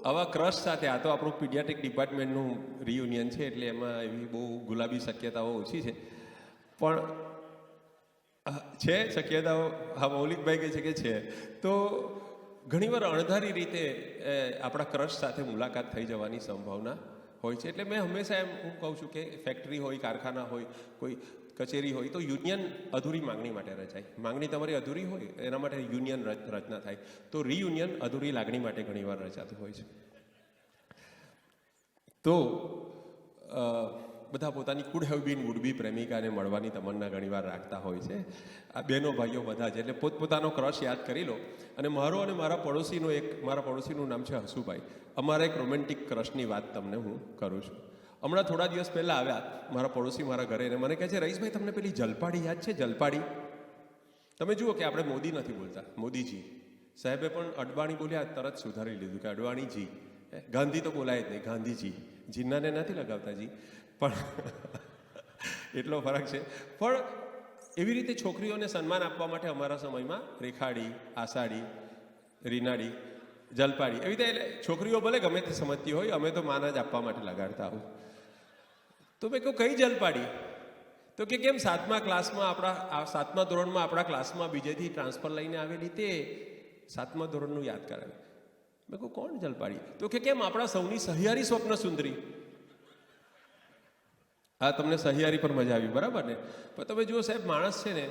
આવા ક્રશ સાથે, આ તો આપણું પીડિયાટ્રિક ડિપાર્ટમેન્ટનું રિયુનિયન છે, એટલે એમાં એવી બહુ ગુલાબી શક્યતાઓ ઓછી છે. પણ છે શક્યતાઓ. હા, મૌલિકભાઈ કહે છે કે છે. તો ઘણીવાર અણધારી રીતે આપણા ક્રશ સાથે મુલાકાત થઈ જવાની સંભાવના હોય છે. એટલે મેં હંમેશા હું કહું છું કે ફેક્ટરી હોય, કારખાના હોય, કોઈ કચેરી હોય, તો યુનિયન અધૂરી માંગણી માટે રચાય. માંગણી તમારી અધૂરી હોય એના માટે યુનિયન રચના થાય. તો રિયુનિયન અધૂરી લાગણી માટે ઘણીવાર રચાતું હોય છે. તો બધા પોતાની could have been would be પ્રેમિકાને મળવાની તમન્ના ઘણીવાર રાખતા હોય છે. આ બહેનો ભાઈઓ બધા જ. એટલે પોતપોતાનો ક્રશ યાદ કરી લો. અને મારો અને મારા પડોશીનું નામ છે હસુભાઈ. અમારા એક રોમેન્ટિક ક્રશની વાત તમને હું કરું છું. હમણાં થોડા દિવસ પહેલાં આવ્યા મારા પડોશી મારા ઘરે, અને મને કહે છે રઈશભાઈ તમને પેલી જલપાડી યાદ છે? જલપાડી. તમે જુઓ કે આપણે મોદી નથી બોલતા, મોદીજી. સાહેબે પણ અડવાણી બોલ્યા, તરત સુધારી લીધું કે અડવાણીજી. ગાંધી તો બોલાય જ નહીં, ગાંધીજી. જીન્નાને નથી લગાવતા જી. પણ એટલો ફરક છે. પણ એવી રીતે છોકરીઓને સન્માન આપવા માટે અમારા સમયમાં રેખાડી, આષાઢી, રીનાડી, જલપાડી, એવી રીતે. એટલે છોકરીઓ ભલે ગમે તે સમજતી હોય, અમે તો માન જ આપવા માટે લગાડતા આવું. તો મેં કહું કઈ જલપાડી? તો કે કેમ 7મા ક્લાસમાં સાતમા ધોરણમાં આપણા ક્લાસમાં બીજેથી ટ્રાન્સફર લઈને આવેલી, તે 7મા ધોરણનું યાદ કરાવે. મેં કહું કોણ જલપાડી? તો કે કેમ આપણા સૌની સહિયારી સ્વપ્ન સુંદરી. હા, તમને સહિયારી પર મજા આવી, બરાબર ને? પણ તમે જુઓ સાહેબ, માણસ છે ને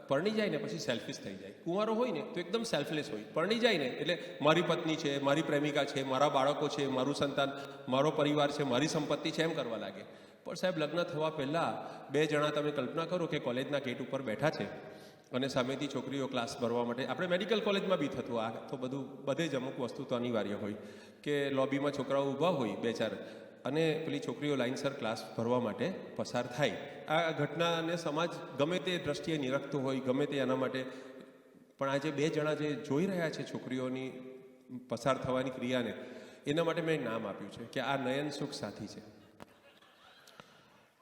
પરણી જાય ને પછી સેલ્ફિશ થઈ જાય. કુંવારો હોય ને તો એકદમ સેલ્ફલેસ હોય. પરણી જાય ને એટલે મારી પત્ની છે, મારી પ્રેમિકા છે, મારા બાળકો છે, મારું સંતાન, મારો પરિવાર છે, મારી સંપત્તિ છે, એમ કરવા લાગે. પણ સાહેબ લગ્ન થવા પહેલાં 2 જણા તમે કલ્પના કરો કે કોલેજના ગેટ ઉપર બેઠા છે અને સામેથી છોકરીઓ ક્લાસ ભરવા માટે, આપણે મેડિકલ કોલેજમાં બી થતું, આ તો બધે જ અમુક વસ્તુ તો અનિવાર્ય હોય કે લોબીમાં છોકરાઓ ઊભા હોય 2-4, અને પેલી છોકરીઓ લાઇનસર ક્લાસ ભરવા માટે પસાર થાય. આ ઘટનાને સમાજ ગમે તે દ્રષ્ટિએ નિરખતો હોય, ગમે તે એના માટે. પણ આજે 2 જણા જે જોઈ રહ્યા છે છોકરીઓની પસાર થવાની ક્રિયાને, એના માટે મેં નામ આપ્યું છે કે આ નયન સુખ સાથી છે.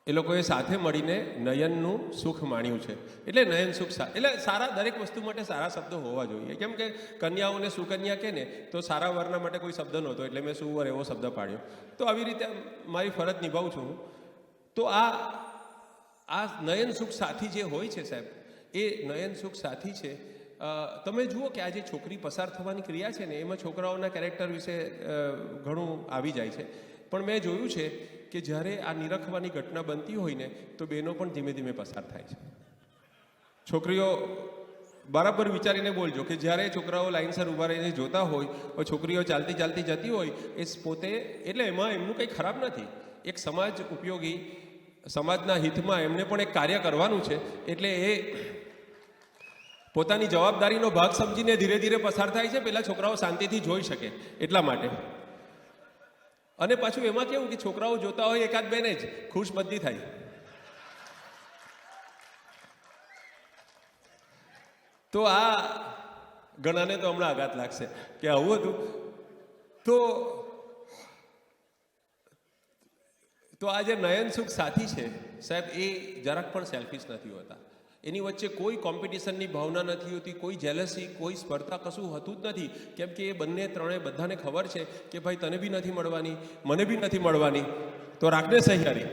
એ લોકોએ સાથે મળીને નયનનું સુખ માણ્યું છે. એટલે નયન સુખ એટલે સારા, દરેક વસ્તુ માટે સારા શબ્દો હોવા જોઈએ. કેમ કે કન્યાઓને સુકન્યા કહે ને તો સારા વર્ણના માટે કોઈ શબ્દ નહોતો, એટલે મેં સુવર એવો શબ્દ પાડ્યો. તો આવી રીતે મારી ફરજ નિભાવું છું. તો આ નયન સુખ સાથી જે હોય છે સાહેબ, એ નયન સુખ સાથી છે. તમે જુઓ કે આ જે છોકરી પસાર થવાની ક્રિયા છે ને, એમાં છોકરાઓના કેરેક્ટર વિશે ઘણું આવી જાય છે. પણ મેં જોયું છે કે જ્યારે આ નિરખવાની ઘટના બનતી હોય ને તો બહેનો પણ ધીમે ધીમે પસાર થાય છે. છોકરીઓ બરાબર વિચારીને બોલજો કે જ્યારે છોકરાઓ લાઇનસર ઊભા રહીને જોતા હોય, છોકરીઓ ચાલતી ચાલતી જતી હોય, એ પોતે, એટલે એમાં એમનું કંઈ ખરાબ નથી. એક સમાજ ઉપયોગી, સમાજના હિતમાં એમને પણ એક કાર્ય કરવાનું છે. એટલે એ પોતાની જવાબદારીનો ભાગ સમજીને ધીરે ધીરે પસાર થાય છે, પેલા છોકરાઓ શાંતિથી જોઈ શકે એટલા માટે. અને પાછું એમાં કેવું કે છોકરાઓ જોતા હોય 1-2 ને જ ખુશ બધી થાય. તો આ ઘણાને તો હમણાં આઘાત લાગશે કે આવું હતું. તો આ જે નયન સુખ સાથી છે સાહેબ, એ જરાક પણ સેલ્ફિશ નથી હોતા. એની વચ્ચે કોઈ કોમ્પિટિશનની ભાવના નથી હોતી, કોઈ જેલસી, કોઈ સ્પર્ધા, કશું હોતું જ નથી. કેમ કે એ બંને ત્રણે બધાને ખબર છે કે ભાઈ તને બી નથી મળવાની, મને બી નથી મળવાની, તો રાખને સહિયારી.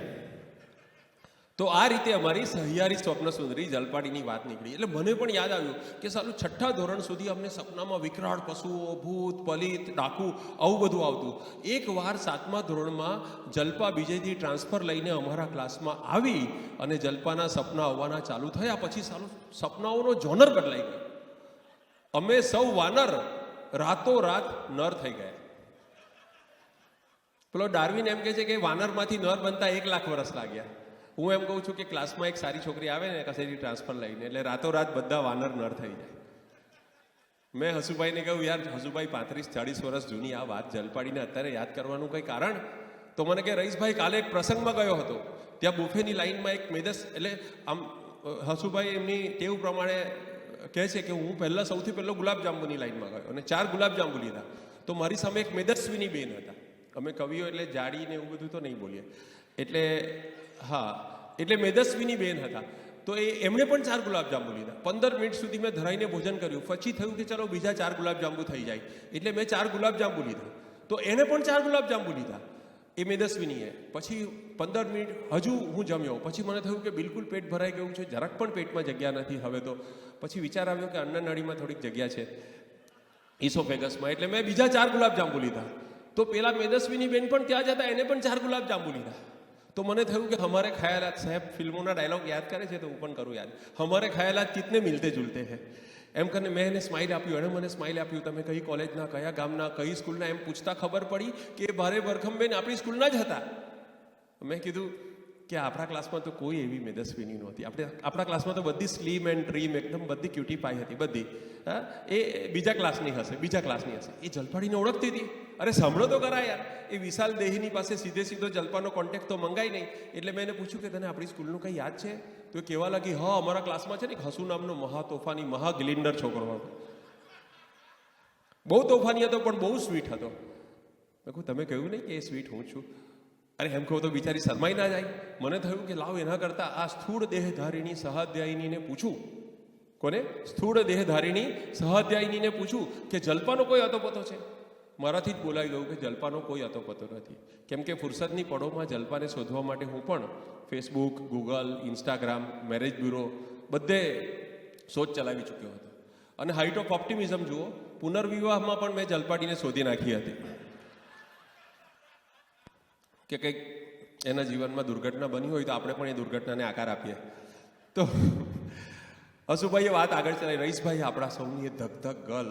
તો આ રીતે અમારી સહિયારી સ્વપ્ન સુંદરી જલપાડીની વાત નીકળી. એટલે મને પણ યાદ આવ્યું કે સાલું 6ઠ્ઠા ધોરણ સુધી અમને સપનામાં વિકરાળ પશુઓ, ભૂત, પલિત, ડાકુ આવું બધું આવતું. એકવાર 7મા ધોરણમાં જલપા બીજેથી ટ્રાન્સફર લઈને અમારા ક્લાસમાં આવી અને જલપાના સપના આવવાના ચાલુ થયા. પછી સાલું સપનાઓનો જોનર બદલાઈ ગયો. અમે સૌ વાનર રાતોરાત નર થઈ ગયા. પેલો ડાર્વિન એમ કહે છે કે વાનરમાંથી નર બનતા 1 લાખ વર્ષ લાગ્યા. હું એમ કહું છું કે ક્લાસમાં એક સારી છોકરી આવે ને કશેથી ટ્રાન્સફર લઈને, એટલે રાતોરાત બધા વાનર નર થઈ જાય. મેં હસુભાઈને કહ્યું, યાર હસુભાઈ 35-40 વર્ષ જૂની આ વાત જલપાડીને અત્યારે યાદ કરવાનું કંઈ કારણ? તો મને કહે, રઈસભાઈ કાલે એક પ્રસંગમાં ગયો હતો, ત્યાં બુફેની લાઈનમાં એક મેદસ, એટલે આમ હસુભાઈ એમની ટેવ પ્રમાણે કહે છે કે હું સૌથી પહેલો ગુલાબજાંબુની લાઈનમાં ગયો અને 4 ગુલાબજાંબુ લીધા. તો મારી સામે એક મેદસ્વીની બેન હતા. અમે કવિઓ એટલે જાડી ને એવું બધું તો નહીં બોલીએ, એટલે હા, એટલે મેદસ્વીની બેન હતા. તો એમણે પણ 4 ગુલાબજાંબુ લીધા. 15 મિનિટ સુધી મેં ધરાઈને ભોજન કર્યું. પછી થયું કે ચલો બીજા 4 ગુલાબજાંબુ થઈ જાય, એટલે મેં 4 ગુલાબજાંબુ લીધા. તો એને પણ 4 ગુલાબજાંબુ લીધા, એ મેદસ્વીનીએ. પછી 15 મિનિટ હજુ હું જમ્યો. પછી મને થયું કે બિલકુલ પેટ ભરાઈ ગયું છે, જરાક પણ પેટમાં જગ્યા નથી હવે તો. પછી વિચાર આવ્યો કે અન્નનળીમાં થોડીક જગ્યા છે, ઇસોફેગસમાં, એટલે મેં બીજા 4 ગુલાબજાંબુ લીધા. તો પેલા મેદસ્વીની બેન પણ ત્યાં જતા, એને પણ 4 ગુલાબજાંબુ લીધા. તો મને થયું કે હમારે ખ્યાલાત, સાહેબ ફિલ્મોના ડાયલોગ યાદ કરે છે તો હું પણ કરું યાદ, હમારે ખ્યાલાત કિતને મિલતે જુલતે હૈ. એમ કરીને મેં એને સ્માઇલ આપ્યું, એણે મને સ્માઇલ આપ્યું. તમે કઈ કોલેજના, કયા ગામના, કઈ સ્કૂલના, એમ પૂછતા ખબર પડી કે ભારે ભરખમબેન આપણી સ્કૂલના જ હતા. મેં કીધું કે આપણા ક્લાસમાં તો કોઈ એવી મેદસ્વીની નહોતી. આપણા ક્લાસમાં તો બધી સ્લીમ એન્ડ ટ્રીમ, એકદમ બધી ક્યુટી પાઈ હતી બધી. હા, એ બીજા ક્લાસની હશે, બીજા ક્લાસની હશે. એ જલપાડીને ઓળખતી હતી. અરે સાંભળો તો ખરા યાર, એ વિશાલ દેહીની પાસે સીધો જલપાનો કોન્ટેક્ટ તો મંગાઈ નહીં. એટલે મેં એને પૂછ્યું કે તને આપણી સ્કૂલનું કંઈ યાદ છે? તો એ કહેવા લાગી, હા અમારા ક્લાસમાં છે ને એક હસુ નામનો મહા તોફાની, મહા ગ્લિન્ડર છોકરો હતો. બહુ તોફાની હતો પણ બહુ સ્વીટ હતો. મેં કહું તમે કહ્યું નહીં કે એ સ્વીટ હું છું? અરે એમ કહું તો બિચારી શરમાઈ ના જાય. મને થયું કે લાવ એના કરતાં આ સ્થૂળ દેહધારીણી સહાધ્યાયીનીને પૂછું. કોને? સ્થૂળ દેહધારીણી સહાધ્યાયીનીને પૂછું કે જલપાનો કોઈ અતોપતો છે? મારાથી જ બોલાઈ ગયું કે જલપાનો કોઈ અતોપતો નથી. કેમ કે ફુરસદની પળોમાં જલપાને શોધવા માટે હું પણ Facebook, Google, Instagram, marriage bureau બધે શોધ ચલાવી ચૂક્યો હતો. અને હાઇટ ઓફ ઓપ્ટિમિઝમ જુઓ, પુનર્વિવાહમાં પણ મેં જલપાડીને શોધી નાખી હતી કે કંઈક એના જીવનમાં દુર્ઘટના બની હોય તો આપણે પણ એ દુર્ઘટનાને આકાર આપીએ. તો હસુભાઈએ વાત આગળ ચલાવી, રઈસભાઈ આપણા સૌની એ ધક ગર્લ,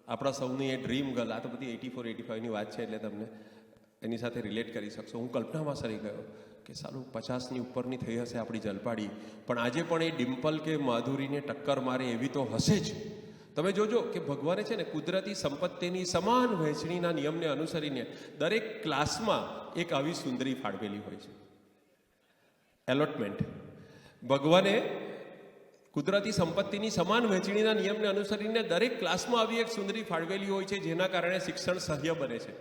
આપણા સૌની એ ડ્રીમ ગર્લ, આ તો બધી 84-85ની વાત છે એટલે તમને એની સાથે રિલેટ કરી શકશો. હું કલ્પનામાં સરી ગયો કે સારું 50ની ઉપરની થઈ હશે આપણી જલપાડી, પણ આજે પણ એ ડિમ્પલ કે માધુરીને ટક્કર મારે એવી તો હશે જ. તમે જોજો કે ભગવાને છે ને કુદરતી સંપત્તિની સમાન વહેંચણીના નિયમને અનુસરીને દરેક ક્લાસમાં એક આવી સુંદરી ફાળવેલી હોય છે. એલોટમેન્ટ. ભગવાને કુદરતી સંપત્તિની સમાન વહેંચણીના નિયમને અનુસરીને દરેક ક્લાસમાં આવી એક સુંદરી ફાળવેલી હોય છે, જેના કારણે શિક્ષણ સહ્ય બને છે.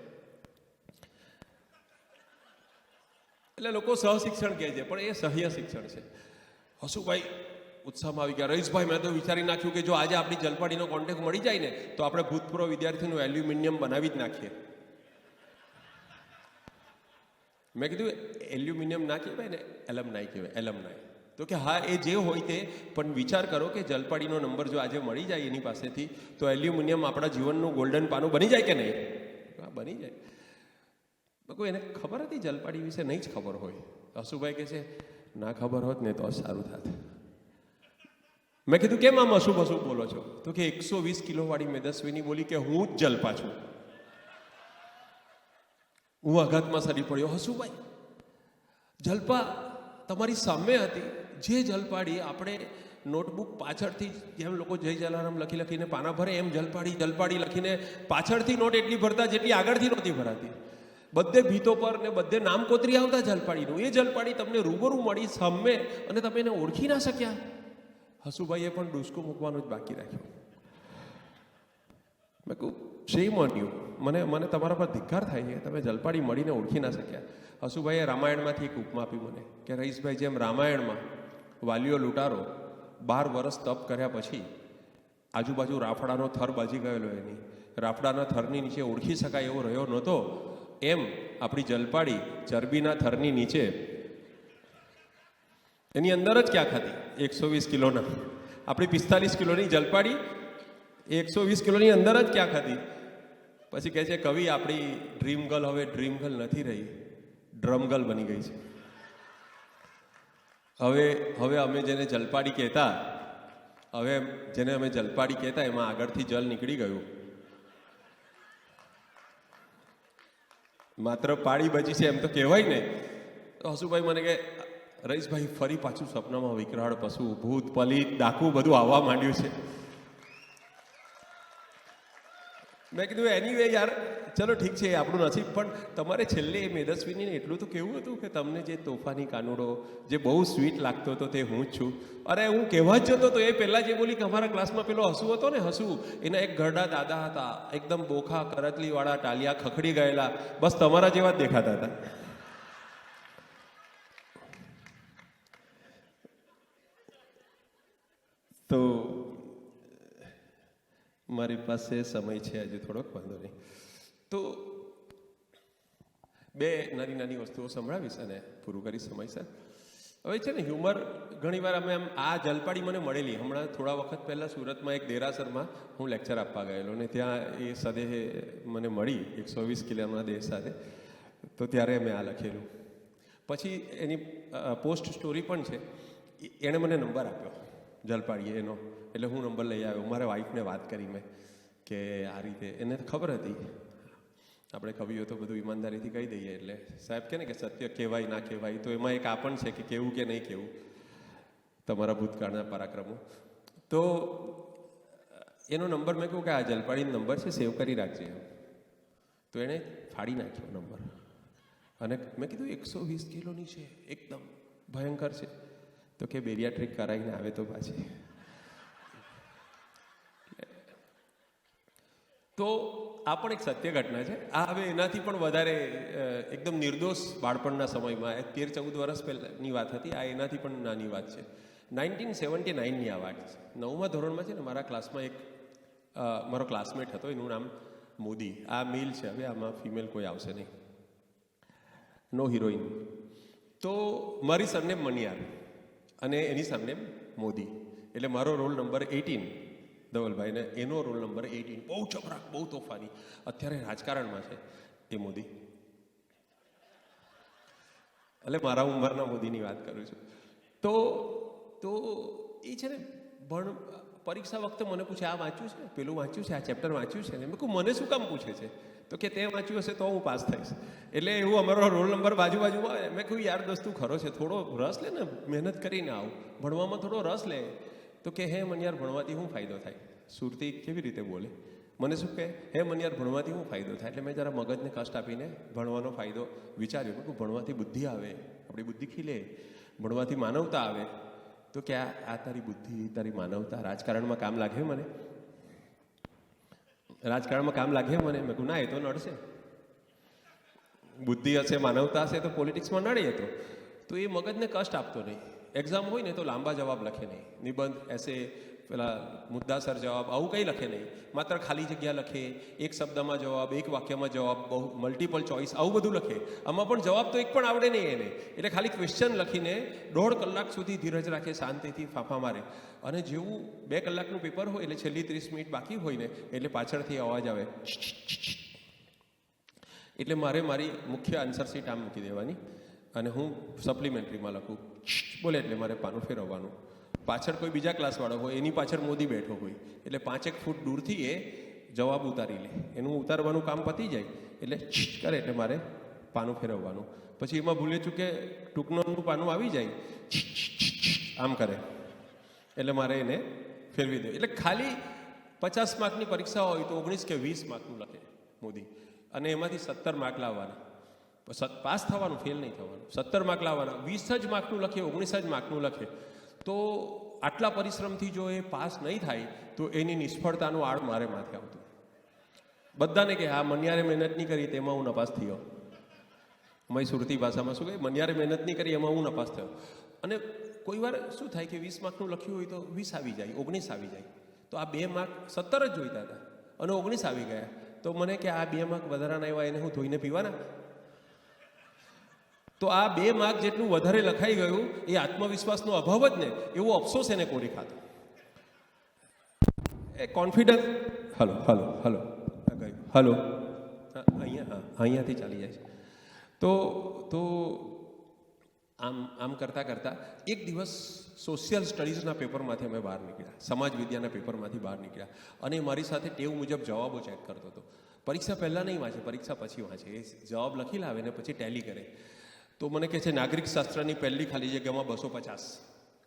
એટલે લોકો સહશિક્ષણ કહે છે, પણ એ સહ્ય શિક્ષણ છે. હસુભાઈ ઉત્સાહમાં આવી ગયા, રઈસભાઈ મેં તો વિચારી નાખ્યું કે જો આજે આપણી જલપાડીનો કોન્ટેક્ટ મળી જાય ને તો આપણે ભૂતપૂર્વ વિદ્યાર્થીનું એલ્યુમિનિયમ બનાવી જ નાખીએ. મેં કીધું એલ્યુમિનિયમ ના કહેવાય ને, એલમનાઈ કહેવાય, એલમનાઈ. તો કે હા એ જે હોય તે, પણ વિચાર કરો કે જલપાડીનો નંબર જો આજે મળી જાય એની પાસેથી તો એલ્યુમિનિયમ આપણા જીવનનું ગોલ્ડન પાનું બની જાય કે નહીં? હા, બની જાય. કોઈ એને ખબર હતી જલપાડી વિશે? નહીં જ ખબર હોય. હસુભાઈ કહે છે ના ખબર હોત ને તો સારું થાત. મેં કીધું કેમ આમ અશુભ બોલો છો? તો કે 120 કિલોવાળી મેદસ્વીની બોલી કે હું જ જલપા છું. હું આઘાતમાં સરી પડ્યો. હસુભાઈ, જલપા તમારી સામે હતી. જે જલપાડી આપણે નોટબુક પાછળથી, જેમ લોકો જય જલારામ લખીને પાના ભરે, એમ જલપાડી લખીને પાછળથી નોટ એટલી ભરતા જેટલી આગળથી નહોતી ભરાતી. બધે ભીતો પર ને બધે નામ કોતરી આવતા જલપાડીનું. એ જલપાડી તમને રૂબરૂ મળી સામે અને તમે એને ઓળખી ના શક્યા. હસુભાઈએ પણ ડૂસકો મૂકવાનું જ બાકી રાખ્યું. મેં કહું શેમ ઓન યુ, મને તમારા પર ધિક્કાર થાય છે, તમે જલપાડી મળીને ઓળખી ના શક્યા. હસુભાઈએ રામાયણમાંથી એક ઉપમા આપી મને કે રઈસભાઈ, જેમ રામાયણમાં વાલીઓ લૂંટારો 12 વર્ષ તપ કર્યા પછી આજુબાજુ રાફડાનો થર બાજી ગયેલો, એની રાફડાના થરની નીચે ઓળખી શકાય એવો રહ્યો નહોતો, એમ આપણી જલપાડી ચરબીના થરની નીચે એની અંદર જ ક્યાંક હતી 120 કિલોના. આપણી 45 કિલોની જલપાડી 120 કિલોની અંદર જ ક્યાંક હતી. પછી કહે છે કવિ, આપણી ડ્રીમ ગર્લ હવે ડ્રીમ ગર્લ નથી રહી, ડ્રમ ગર્લ બની ગઈ છે. હવે અમે જેને જલપાડી કહેતા, એમાં આગળથી જલ નીકળી ગયું, માત્ર પાડી બચી છે એમ તો કહેવાય ને. તો હસુભાઈ મને કે રઈસભાઈ, ફરી પાછું સપનામાં વિકરાળ પશુ, ભૂત, પલિત, ડાકુ બધું આવવા માંડ્યું છે. મેં કીધું એનીવે યાર, ચલો ઠીક છે, એ આપણું નસીબ. પણ તમારે છેલ્લે એ મેદસ્વીનીને એટલું તો કેવું હતું કે તમને જે તોફાની કાનુડો જે બહુ સ્વીટ લાગતો હતો તે હું જ છું. અરે હું કહેવા જ જતો તો એ પહેલાં જે બોલી કે અમારા ક્લાસમાં પેલો હસુ હતો ને, હસુ, એના એક ઘરડા દાદા હતા, એકદમ બોખા કરતલીવાળા, ટાલિયા ખખડી ગયેલા, બસ તમારા જેવા જ દેખાતા હતા. તો મારી પાસે સમય છે હજુ થોડોક, વાંધો નહીં. તો બે નાની વસ્તુઓ સંભળાવીશ અને પૂરું કરીશ સમયસર. હવે છે ને હ્યુમર ઘણીવાર અમે આમ, આ જલપાડી મને મળેલી હમણાં થોડા વખત પહેલાં સુરતમાં એક દેરાસરમાં હું લેક્ચર આપવા ગયેલો ને ત્યાં એ સદેહે મને મળી 120 કિલોના દેહ સાથે. તો ત્યારે મેં આ લખેલું. પછી એની પોસ્ટ સ્ટોરી પણ છે. એણે મને નંબર આપ્યો જલપાડીએ એનો, એટલે હું નંબર લઈ આવ્યો. મારા વાઈફને વાત કરી મેં કે આ રીતે, એને ખબર હતી આપણે કવિઓ તો બધું ઈમાનદારીથી કહી દઈએ, એટલે સાહેબ કહે ને કે સત્ય કહેવાય ના કહેવાય, તો એમાં એક આ પણ છે કે કેવું કે નહીં કહેવું, તમારા ભૂતકાળના પરાક્રમો. તો એનો નંબર મેં કહ્યું કે આ જલપાડીનો નંબર છે, સેવ કરી રાખજે. તો એણે ફાડી નાખ્યો નંબર અને મેં કીધું 120 કિલોની છે, એકદમ ભયંકર છે. તો કે બેરિયાટ્રિક કરાવીને આવે તો પાછી. તો આ પણ એક સત્ય ઘટના છે. આ હવે એનાથી પણ વધારે એકદમ નિર્દોષ બાળપણના સમયમાં 13-14 વર્ષ પહેલાંની વાત હતી. આ એનાથી પણ નાની વાત છે. 1979ની આ વાત છે. 9મા ધોરણમાં છે ને મારા ક્લાસમાં એક મારો ક્લાસમેટ હતો, એનું નામ મોદી. આ મેલ છે, હવે આમાં ફિમેલ કોઈ આવશે નહીં, નો હિરોઈન. તો મારી સરનેમ મનિયાર અને એની સરનેમ મોદી, એટલે મારો રોલ નંબર 18 ધવલભાઈ ને એનો રોલ નંબર 18. બહુ ચપરાક, બહુ તોફાની, અત્યારે રાજકારણમાં છે એ મોદી. એટલે મારા ઉંમરના મોદીની વાત કરું છું. તો એ છે ને પરીક્ષા વખતે મને પૂછે, આ વાંચ્યું છે, પેલું વાંચ્યું છે, આ ચેપ્ટર વાંચ્યું છે ને. મેં કહું મને શું કામ પૂછે છે? તો કે તે વાંચ્યું હશે તો હું પાસ થઈશ. એટલે એવું અમારો રોલ નંબર બાજુમાં આવે. મેં કહ્યું યાર દોસ્તું ખરો છે, થોડો રસ લે ને, મહેનત કરીને આવું, ભણવામાં થોડો રસ લે. તો કે હે મનિયાર, ભણવાથી શું ફાયદો થાય? સુરતી કેવી રીતે બોલે? મને શું કહે, હે મનિયાર, ભણવાથી શું ફાયદો થાય? એટલે મેં જરા મગજને કષ્ટ આપીને ભણવાનો ફાયદો વિચાર્યો. મેં કહું ભણવાથી બુદ્ધિ આવે, આપણી બુદ્ધિ ખીલે, ભણવાથી માનવતા આવે. તો કે આ તારી બુદ્ધિ, તારી માનવતા રાજકારણમાં કામ લાગે મને? રાજકારણમાં કામ લાગે મને? મેં કહું ના, એ તો નડશે. બુદ્ધિ હશે, માનવતા હશે તો પોલિટિક્સમાં નડે. તો એ મગજને કષ્ટ આપતો નહીં. એક્ઝામ હોય ને તો લાંબા જવાબ લખે નહીં, નિબંધ, એસે, પેલા મુદ્દાસર જવાબ, આવું કંઈ લખે નહીં. માત્ર ખાલી જગ્યા લખે, એક શબ્દમાં જવાબ, એક વાક્યમાં જવાબ, બહુ મલ્ટિપલ ચોઇસ, આવું બધું લખે. આમાં પણ જવાબ તો એક પણ આવડે નહીં એને. એટલે ખાલી ક્વેશ્ચન લખીને 1.5 કલાક સુધી ધીરજ રાખે, શાંતિથી ફાંફા મારે. અને જેવું 2 કલાકનું પેપર હોય એટલે છેલ્લી 30 મિનિટ બાકી હોય ને એટલે પાછળથી અવાજ આવે. એટલે મારે મારી મુખ્ય આન્સર શીટ આમ મૂકી દેવાની અને હું સપ્લિમેન્ટરીમાં લખું બોલે એટલે મારે પાનું ફેરવવાનું. પાછળ કોઈ બીજા ક્લાસવાળો હોય, એની પાછળ મોદી બેઠો હોય, એટલે 5 ફૂટ દૂરથી એ જવાબ ઉતારી લે. એનું ઉતારવાનું કામ પતી જાય એટલે કરે એટલે મારે પાનું ફેરવવાનું. પછી એમાં ભૂલે ચૂકે ટૂંકનોનું પાનું આવી જાય, આમ કરે એટલે મારે એને ફેરવી દે. એટલે ખાલી 50 માર્કની પરીક્ષા હોય તો 19 કે 20 માર્કનું લખે મોદી, અને એમાંથી 17 માર્ક લાવવાના. પાસ થવાનું, ફેલ નહીં થવાનું. 17 માર્ક લાવવાના, 20 જ માર્કનું લખે, 19 જ માર્કનું લખે. તો આટલા પરિશ્રમથી જો એ પાસ નહીં થાય તો એની નિષ્ફળતાનું આડ મારે માથે આવતું. બધાને કે હા મનિયારે મહેનત નહીં કરી તેમાં હું નપાસ થયો. અમારી સુરતી ભાષામાં શું કહે, મનિયારે મહેનત નહીં કરી એમાં હું નપાસ થયો. અને કોઈ વાર શું થાય કે 20 માર્કનું લખ્યું હોય તો 20 આવી જાય, 19 આવી જાય. તો આ 2 માર્ક 17 જ જોઈતા હતા અને 19 આવી ગયા. તો મને કે આ 2 માર્ક વધારાના આવ્યા એને હું ધોઈને પીવાના. તો આ 2 માર્ક જેટલું વધારે લખાઈ ગયું એ આત્મવિશ્વાસનો અભાવ જ ને, એવો અફસોસ એને કોરી ખાતો. એ confidence hello hello hello hello અહીંયાથી ચાલી જાય છે. તો આમ કરતાં કરતાં એક દિવસ સોશિયલ સ્ટડીઝના પેપરમાંથી અમે બહાર નીકળ્યા, સમાજ વિદ્યાના પેપરમાંથી બહાર નીકળ્યા અને મારી સાથે ટેવ મુજબ જવાબો ચેક કરતો હતો. પરીક્ષા પહેલાં નહીં વાંચે, પરીક્ષા પછી વાંચે. એ જવાબ લખી લાવે ને પછી ટેલી કરે. તો મને કહે છે નાગરિક શાસ્ત્રની પહેલી ખાલી જગ્યામાં 250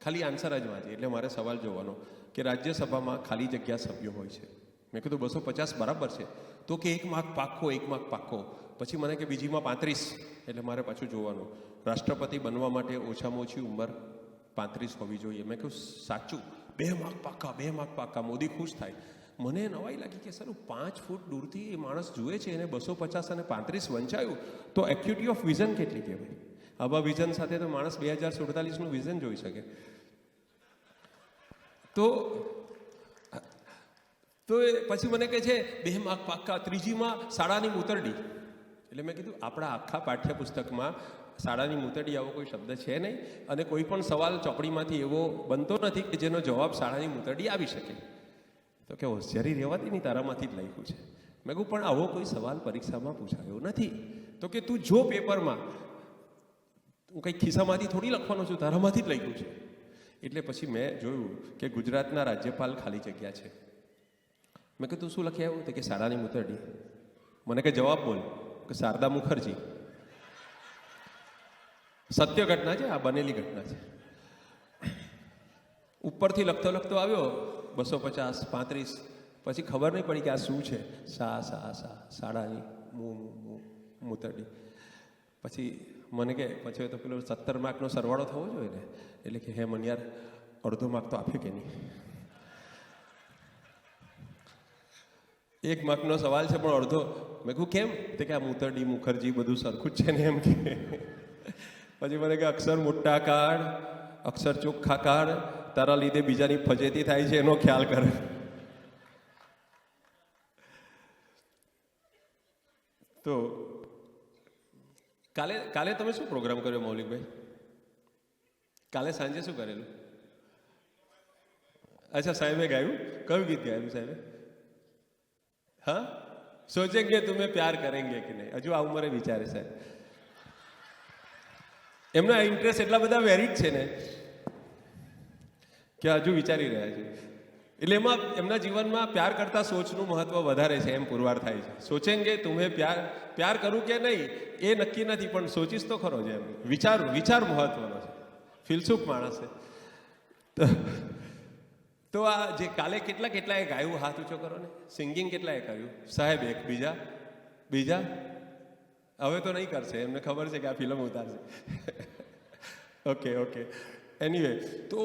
ખાલી આન્સર જ વાંચે. એટલે મારે સવાલ જોવાનો કે રાજ્યસભામાં ખાલી જગ્યા સભ્યો હોય છે. મેં કીધું 250 બરાબર છે. તો કે 1 માર્ક પાક્કો, 1 માર્ક પાક્કો. પછી મને કે બીજીમાં 35. એટલે મારે પાછું જોવાનું રાષ્ટ્રપતિ બનવા માટે ઓછામાં ઓછી ઉંમર 35 હોવી જોઈએ. મેં કહ્યું સાચું, 2 માર્ક પાક્કા, 2 માર્ક પાક્કા. મોદી ખુશ થાય. મને નવાઈ લાગી કે સર 5 ફૂટ દૂરથી એ માણસ જુએ છે એને 250 અને 35 વંચાયું તો એક્યુટી ઓફ વિઝન કેટલી કહેવાય. આવા વિઝન સાથે તો માણસ 2047નું વિઝન જોઈ શકે. તો એ પછી મને કહે છે 2 માર્ક પાક્કા. ત્રીજીમાં શાળાની મૂતરડી. એટલે મેં કીધું આપણા આખા પાઠ્યપુસ્તકમાં શાળાની મૂતરડી આવો કોઈ શબ્દ છે નહીં અને કોઈ પણ સવાલ ચોપડીમાંથી એવો બનતો નથી કે જેનો જવાબ શાળાની મૂતરડી આવી શકે. તો કે હોશિયારી રહેવાથી નહીં, તારામાંથી જ લખ્યું છે. મેં કહું પણ આવો કોઈ સવાલ પરીક્ષામાં પૂછાયો નથી. તો કે તું જો પેપરમાં, હું કંઈક ખિસ્સામાંથી થોડી લખવાનો છું, તારામાંથી જ લખ્યું છે. એટલે પછી મેં જોયું કે ગુજરાતના રાજ્યપાલ ખાલી જગ્યા છે. મેં કહ્યું તું શું લખી આવ્યું? તો કે શાળાની મૂતરડી. મને કે જવાબ બોલ. કે શારદા મુખર્જી. સત્ય ઘટના છે, આ બનેલી ઘટના છે. ઉપરથી લખતો લખતો આવ્યો 250, 35. પછી ખબર નહીં પડી કે આ શું છે. શાળાની મૂતરડી. પછી મને કે પછી તો પેલો 17 માર્કનો સરવાળો થવો જોઈએ ને. એટલે કે હે મને યાર અડધો માર્ક તો આપ્યો કે નહીં. 1 માર્કનો સવાલ છે પણ અડધો. મેં કહું કેમ? તો કે આ મૂતરડી મુખર્જી બધું સરખું જ છે ને એમ કે. પછી મને કે અક્ષર મોટા કાઢ, અક્ષર ચોખ્ખા કાઢ, તારા લીધે બીજાની ફજેતી થાય છે એનો ખ્યાલ કર. તો કાલે તમે શું પ્રોગ્રામ કર્યો મૌલિકભાઈ? કાલે સાંજે શું કરેલું? અચ્છા, સાહેબે ગાયું? કયું ગીત ગાયું સાહેબે? હા, સોચેંગે તુમે પ્યાર કરેંગે કે નહીં. હજુ આ ઉંમરે વિચારે સાહેબ. એમના ઇન્ટરેસ્ટ એટલા બધા વેરિડ છે ને કે હજુ વિચારી રહ્યા છે. એટલે એમાં એમના જીવનમાં પ્યાર કરતા સોચનું મહત્વ વધારે છે એમ પુરવાર થાય છે. સોચેંગે તુમે પ્યાર કરું કે નહીં એ નક્કી નથી, પણ સોચીશ તો ખરો છે એમ. વિચાર મહત્વનો છે. ફિલસૂફ માણસ છે. તો આ જે કાલે કેટલાએ ગાયું, હાથ ઊંચો કરો ને. સિંગિંગ કેટલાએ કર્યું સાહેબ? એક બીજા હવે તો નહીં કરશે, એમને ખબર છે કે આ ફિલ્મ ઉતારશે. ઓકે એનીવે, તો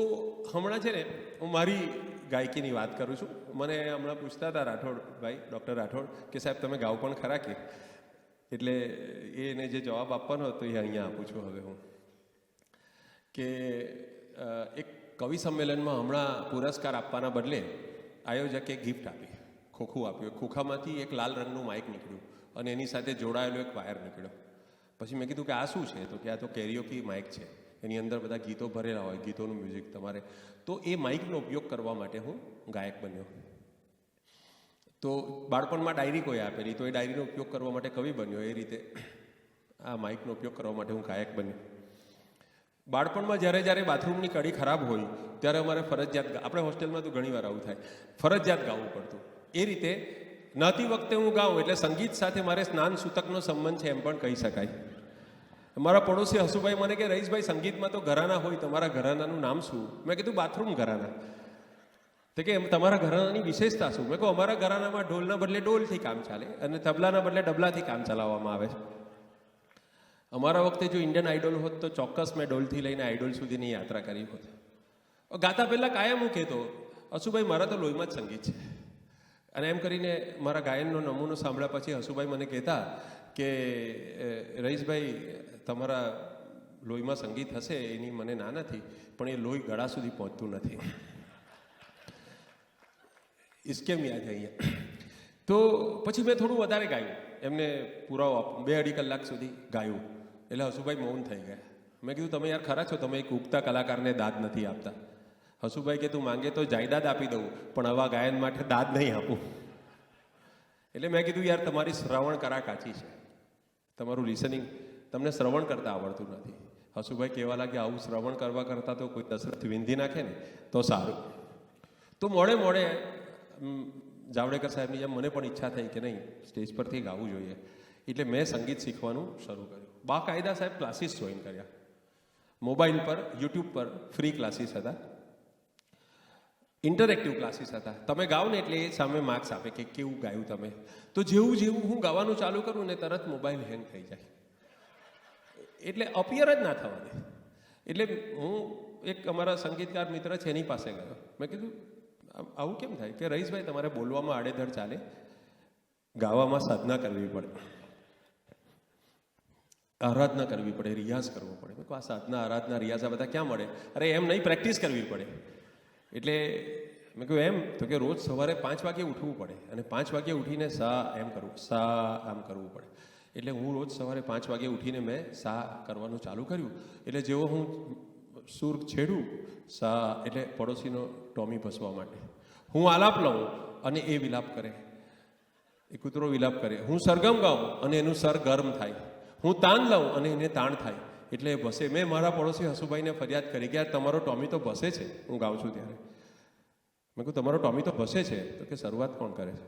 હમણાં છે ને હું મારી ગાયકીની વાત કરું છું. મને હમણાં પૂછતા હતા રાઠોડભાઈ, ડૉક્ટર રાઠોડ, કે સાહેબ તમે ગાઓ પણ ખરા કે? એટલે એને જે જવાબ આપવાનો હતો એ અહીંયા આપું છું હવે હું. કે એક કવિ સંમેલનમાં હમણાં પુરસ્કાર આપવાના બદલે આયોજકે ગિફ્ટ આપી, ખોખું આપ્યું. ખોખામાંથી એક લાલ રંગનું માઇક નીકળ્યું અને એની સાથે જોડાયેલો એક વાયર નીકળ્યો. પછી મેં કીધું કે આ શું છે? તો કે આ તો કેરિયોકી માઇક છે, એની અંદર બધા ગીતો ભરેલા હોય, ગીતોનું મ્યુઝિક તમારે. તો એ માઇકનો ઉપયોગ કરવા માટે હું ગાયક બન્યો. તો બાળપણમાં ડાયરી કોઈ આપેલી, તો એ ડાયરીનો ઉપયોગ કરવા માટે કવિ બન્યો. એ રીતે આ માઇકનો ઉપયોગ કરવા માટે હું ગાયક બન્યો. બાળપણમાં જ્યારે બાથરૂમની કડી ખરાબ હોય ત્યારે અમારે ફરજિયાત, આપણે હોસ્ટેલમાં તો ઘણી વાર આવું થાય, ફરજિયાત ગાવું પડતું. એ રીતે નહાતી વખતે હું ગાઉં એટલે સંગીત સાથે મારે સ્નાન સૂતકનો સંબંધ છે એમ પણ કહી શકાય. મારા પડોશી હસુભાઈ મને કે રહીશભાઈ સંગીતમાં તો ઘરાના હોય, તમારા ઘરાનાનું નામ શું? મેં કીધું બાથરૂમ ઘરાના. તો કે તમારા ઘરાનાની વિશેષતા શું? મેં કહું અમારા ઘરાનામાં ઢોલના બદલે ડોલથી કામ ચાલે અને તબલાના બદલે ડબલાથી કામ ચલાવવામાં આવે છે. અમારા વખતે જો ઇન્ડિયન આઇડોલ હોત તો ચોક્કસ મેં ડોલથી લઈને આઇડોલ સુધીની યાત્રા કરી હોત. ગાતા પહેલાં કાયમ હું કહેતો, હસુભાઈ મારા તો લોહીમાં જ સંગીત છે. અને એમ કરીને મારા ગાયનનો નમૂનો સાંભળ્યા પછી હસુભાઈ મને કહેતા કે રઈસભાઈ તમારા લોહીમાં સંગીત હશે એની મને ના નથી, પણ એ લોહી ગળા સુધી પહોંચતું નથી. ઇસકેમ યાદ અહીંયા. તો પછી મેં થોડું વધારે ગાયું, એમને પુરાવો 2-2.5 કલાક સુધી ગાયું. એટલે હસુભાઈ મૌન થઈ ગયા. મેં કીધું તમે યાર ખરા છો, તમે એક ઉગતા કલાકારને દાદ નથી આપતા. હસુભાઈ કે તું માંગે તો જાયદાદ આપી દઉં, પણ આવા ગાયન માટે દાદ નહીં આપું. એટલે મેં કીધું યાર તમારી શ્રવણ કરા કાચી છે, તમારું લિસનિંગ તમને શ્રવણ કરતાં આવડતું નથી. હસુભાઈ કહેવા લાગે આવું શ્રવણ કરવા કરતાં તો કોઈ દશરથ વિંધી નાખે ને તો સારું. તો મોડે મોડે જાવડેકર સાહેબની જેમ મને પણ ઈચ્છા થઈ કે નહીં સ્ટેજ પરથી ગાવું જોઈએ. એટલે મેં સંગીત શીખવાનું શરૂ કર્યું. બાકાયદા સાહેબ ક્લાસીસ જોઈન કર્યા. મોબાઈલ પર યુટ્યુબ પર ફ્રી ક્લાસીસ હતા, ઇન્ટરેક્ટિવ ક્લાસીસ હતા. તમે ગાઓ ને એટલે એ સામે માર્ક્સ આપે કે કેવું ગાયું તમે. તો જેવું જેવું હું ગાવાનું ચાલુ કરું ને તરત મોબાઈલ હેંગ થઈ જાય, એટલે અપિયર જ ના થવા દે. એટલે હું એક અમારા સંગીતકાર મિત્ર છે એની પાસે ગયો. મેં કીધું આવું કેમ થાય? કે રઈસભાઈ તમારે બોલવામાં આડેધડ ચાલે, ગાવામાં સાધના કરવી પડે, આરાધના કરવી પડે, રિયાઝ કરવો પડે. મેં કહું આ સાધના આરાધના રિયાઝ આ બધા ક્યાં મળે? અરે એમ નહીં, પ્રેક્ટિસ કરવી પડે. એટલે મેં કહ્યું એમ? તો કે રોજ સવારે 5 વાગે ઉઠવું પડે અને 5 વાગે ઉઠીને સા એમ કરવું, સા આમ કરવું પડે. એટલે હું રોજ સવારે 5 વાગે ઉઠીને મેં સા કરવાનું ચાલુ કર્યું. એટલે જેવો હું સૂર છેડું સા, એટલે પડોશીનો ટોમી ભસવા માટે હું આલાપ લઉં અને એ વિલાપ કરે, એ કૂતરો વિલાપ કરે. હું સરગમ ગાઉં અને એનું સર ગરમ થાય. હું તાન લઉં અને એને તાણ થાય, એટલે એ ભસે. મેં મારા પડોશી હસુભાઈને ફરિયાદ કરી કે યાર તમારો ટોમી તો ભસે છે હું ગાઉં છું ત્યારે. મેં કહ્યું તમારો ટોમી તો ભસે છે? તો કે શરૂઆત કોણ કરે છે?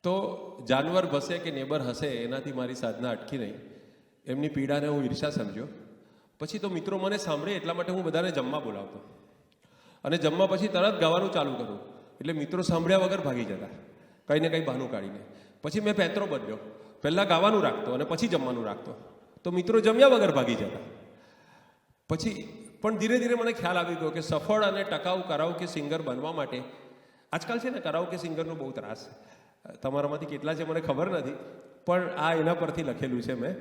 તો જાનવર ભસે કે નેબર હસે એનાથી મારી સાધના અટકી નહીં. એમની પીડાને હું ઈર્ષા સમજ્યો. પછી તો મિત્રો મને સાંભળે એટલા માટે હું બધાને જમવા બોલાવતો અને જમવા પછી તરત ગાવાનું ચાલુ કરું. એટલે મિત્રો સાંભળ્યા વગર ભાગી જતા કંઈ ને કંઈ બહાનું કાઢીને. પછી મેં પેત્રો બદલ્યો, પહેલાં ગાવાનું રાખતો અને પછી જમવાનું રાખતો, તો મિત્રો જમ્યા વગર ભાગી જતા. પછી પણ ધીરે ધીરે મને ખ્યાલ આવી ગયો કે સફળ અને ટકાઉ કરાઓકે સિંગર બનવા માટે, આજકાલ છે ને કરાઓકે સિંગરનો બહુ ત્રાસ, તમારામાંથી કેટલા છે મને ખબર નથી, પણ આ એના પરથી લખેલું છે મેં.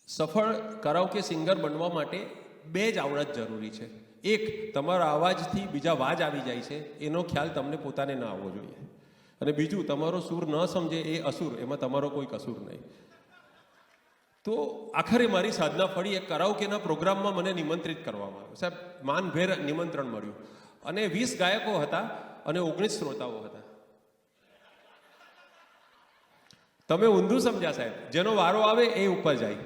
સફળ કરાઓકે સિંગર બનવા માટે 2 જ આવડત જરૂરી છે. એક, તમારા અવાજથી બીજા વાજ આવી જાય છે એનો ખ્યાલ તમને પોતાને ના આવવો જોઈએ. અને બીજું, તમારો સૂર ન સમજે એ અસુર, એમાં તમારો કોઈ કસૂર નહીં. તો આખરે મારી સાધના ફળી. એક કરાઓકેના પ્રોગ્રામમાં મને નિમંત્રિત કરવામાં આવ્યો. સાહેબ માનભેર નિમંત્રણ મળ્યું અને 20 ગાયકો હતા અને 19 શ્રોતાઓ હતા. તમે ઊંધું સમજ્યા સાહેબ, જેનો વારો આવે એ ઉપર જાય.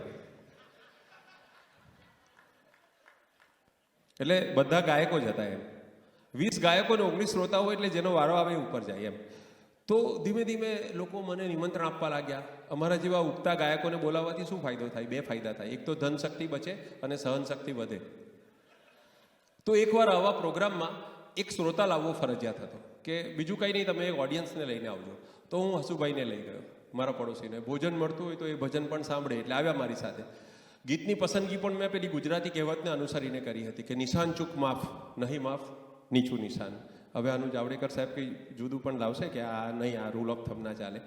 એટલે બધા ગાયકો જ હતા એમ. 20 ગાયકો ને 19 શ્રોતાઓ, એટલે જેનો વારો આવે એ ઉપર જાય એમ. તો ધીમે ધીમે લોકો મને નિમંત્રણ આપવા લાગ્યા. અમારા જેવા ઉગતા ગાયકોને બોલાવવાથી શું ફાયદો થાય? 2 ફાયદા થાય. એક તો ધન શક્તિ બચે અને સહન શક્તિ વધે. તો એકવાર આવા પ્રોગ્રામમાં એક શ્રોતા લાવવો ફરજિયાત હતો કે બીજું કંઈ નહીં, તમે એક ઓડિયન્સને લઈને આવજો. તો હું હસુભાઈને લઈ ગયો, મારા પડોશીને. ભોજન મળતું હોય તો એ ભજન પણ સાંભળે એટલે આવ્યા મારી સાથે. ગીતની પસંદગી પણ મેં પેલી ગુજરાતી કહેવતને અનુસરીને કરી હતી કે નિશાન ચૂક માફ, નહીં માફ નીચું નિશાન. હવે આનું જાવડેકર સાહેબ કંઈ જુદું પણ લાવશે કે આ નહીં, આ રૂલ ઓફ થંબ ના ચાલે.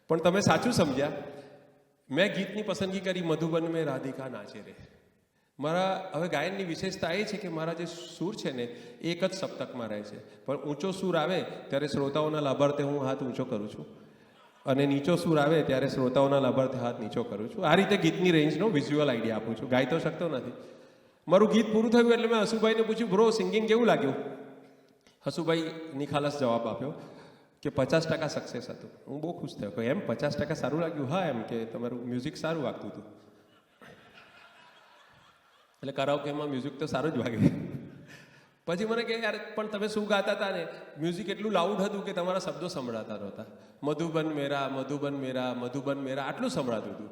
પણ તમે સાચું સમજ્યા. મેં ગીતની પસંદગી કરી મધુબન મેં રાધિકા નાચે રે. મારા હવે ગાયનની વિશેષતા એ છે કે મારા જે સૂર છે ને એક જ સપ્તકમાં રહે છે, પણ ઊંચો સૂર આવે ત્યારે શ્રોતાઓના લાભાર્થે હું હાથ ઊંચો કરું છું અને નીચો સૂર આવે ત્યારે શ્રોતાઓના લાભાર્થે હાથ નીચો કરું છું. આ રીતે ગીતની રેન્જનો વિઝ્યુઅલ આઈડિયા આપું છું. ગાઈ તો શકતો નથી. મારું ગીત પૂરું થયું એટલે મેં હસુભાઈને પૂછ્યું, બ્રો સિંગિંગ કેવું લાગ્યું? હસુભાઈ નિખાલસ જવાબ આપ્યો કે 50% સક્સેસ હતું. હું બહુ ખુશ થયો કે એમ 50% સારું લાગ્યું? હા, એમ કે તમારું મ્યુઝિક સારું વાગતું હતું. એટલે કરાઓકેમાં મ્યુઝિક તો સારું જ વાગે. પછી મને કહે યાર પણ તમે શું ગાતા હતા ને, મ્યુઝિક એટલું લાઉડ હતું કે તમારા શબ્દો સંભળાતા નહોતા. મધુબન મેરા, મધુબન મેરા, મધુબન મેરા આટલું સંભળાતું હતું.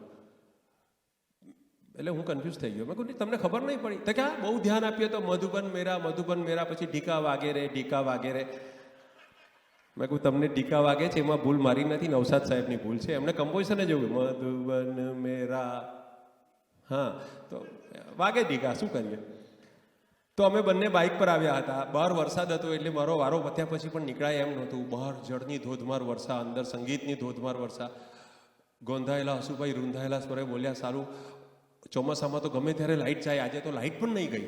એટલે હું કન્ફ્યુઝ થઈ ગયો. મેં કહ્યું તમને ખબર નહીં પડી? તો ક્યાં બહુ ધ્યાન આપીએ તો મધુબન મેરા, મધુબન મેરા, પછી ઢીકા વાગે રે, ઢીકા વાગે રે. મેં કહ્યું તમને ઢીકા વાગે છે એમાં ભૂલ મારી નથી, નવસાદ સાહેબની ભૂલ છે. એમને કમ્પોઝિશન જ એવું મધુબન મેરા, હા તો વાગે ઢીકા, શું કરીએ. તો અમે બંને બાઇક પર આવ્યા હતા. બહાર વરસાદ હતો એટલે મારો વારો પત્યા પછી પણ નીકળાય એમ નહોતું. બહાર જળની ધોધમાર વર્ષા, અંદર સંગીતની ધોધમાર વર્ષા. ગોંધાયેલા હસુભાઈ રૂંધાયેલા સ્વરે બોલ્યા, સારું ચોમાસામાં તો ગમે ત્યારે લાઇટ જાય, આજે તો લાઇટ પણ નહીં ગઈ.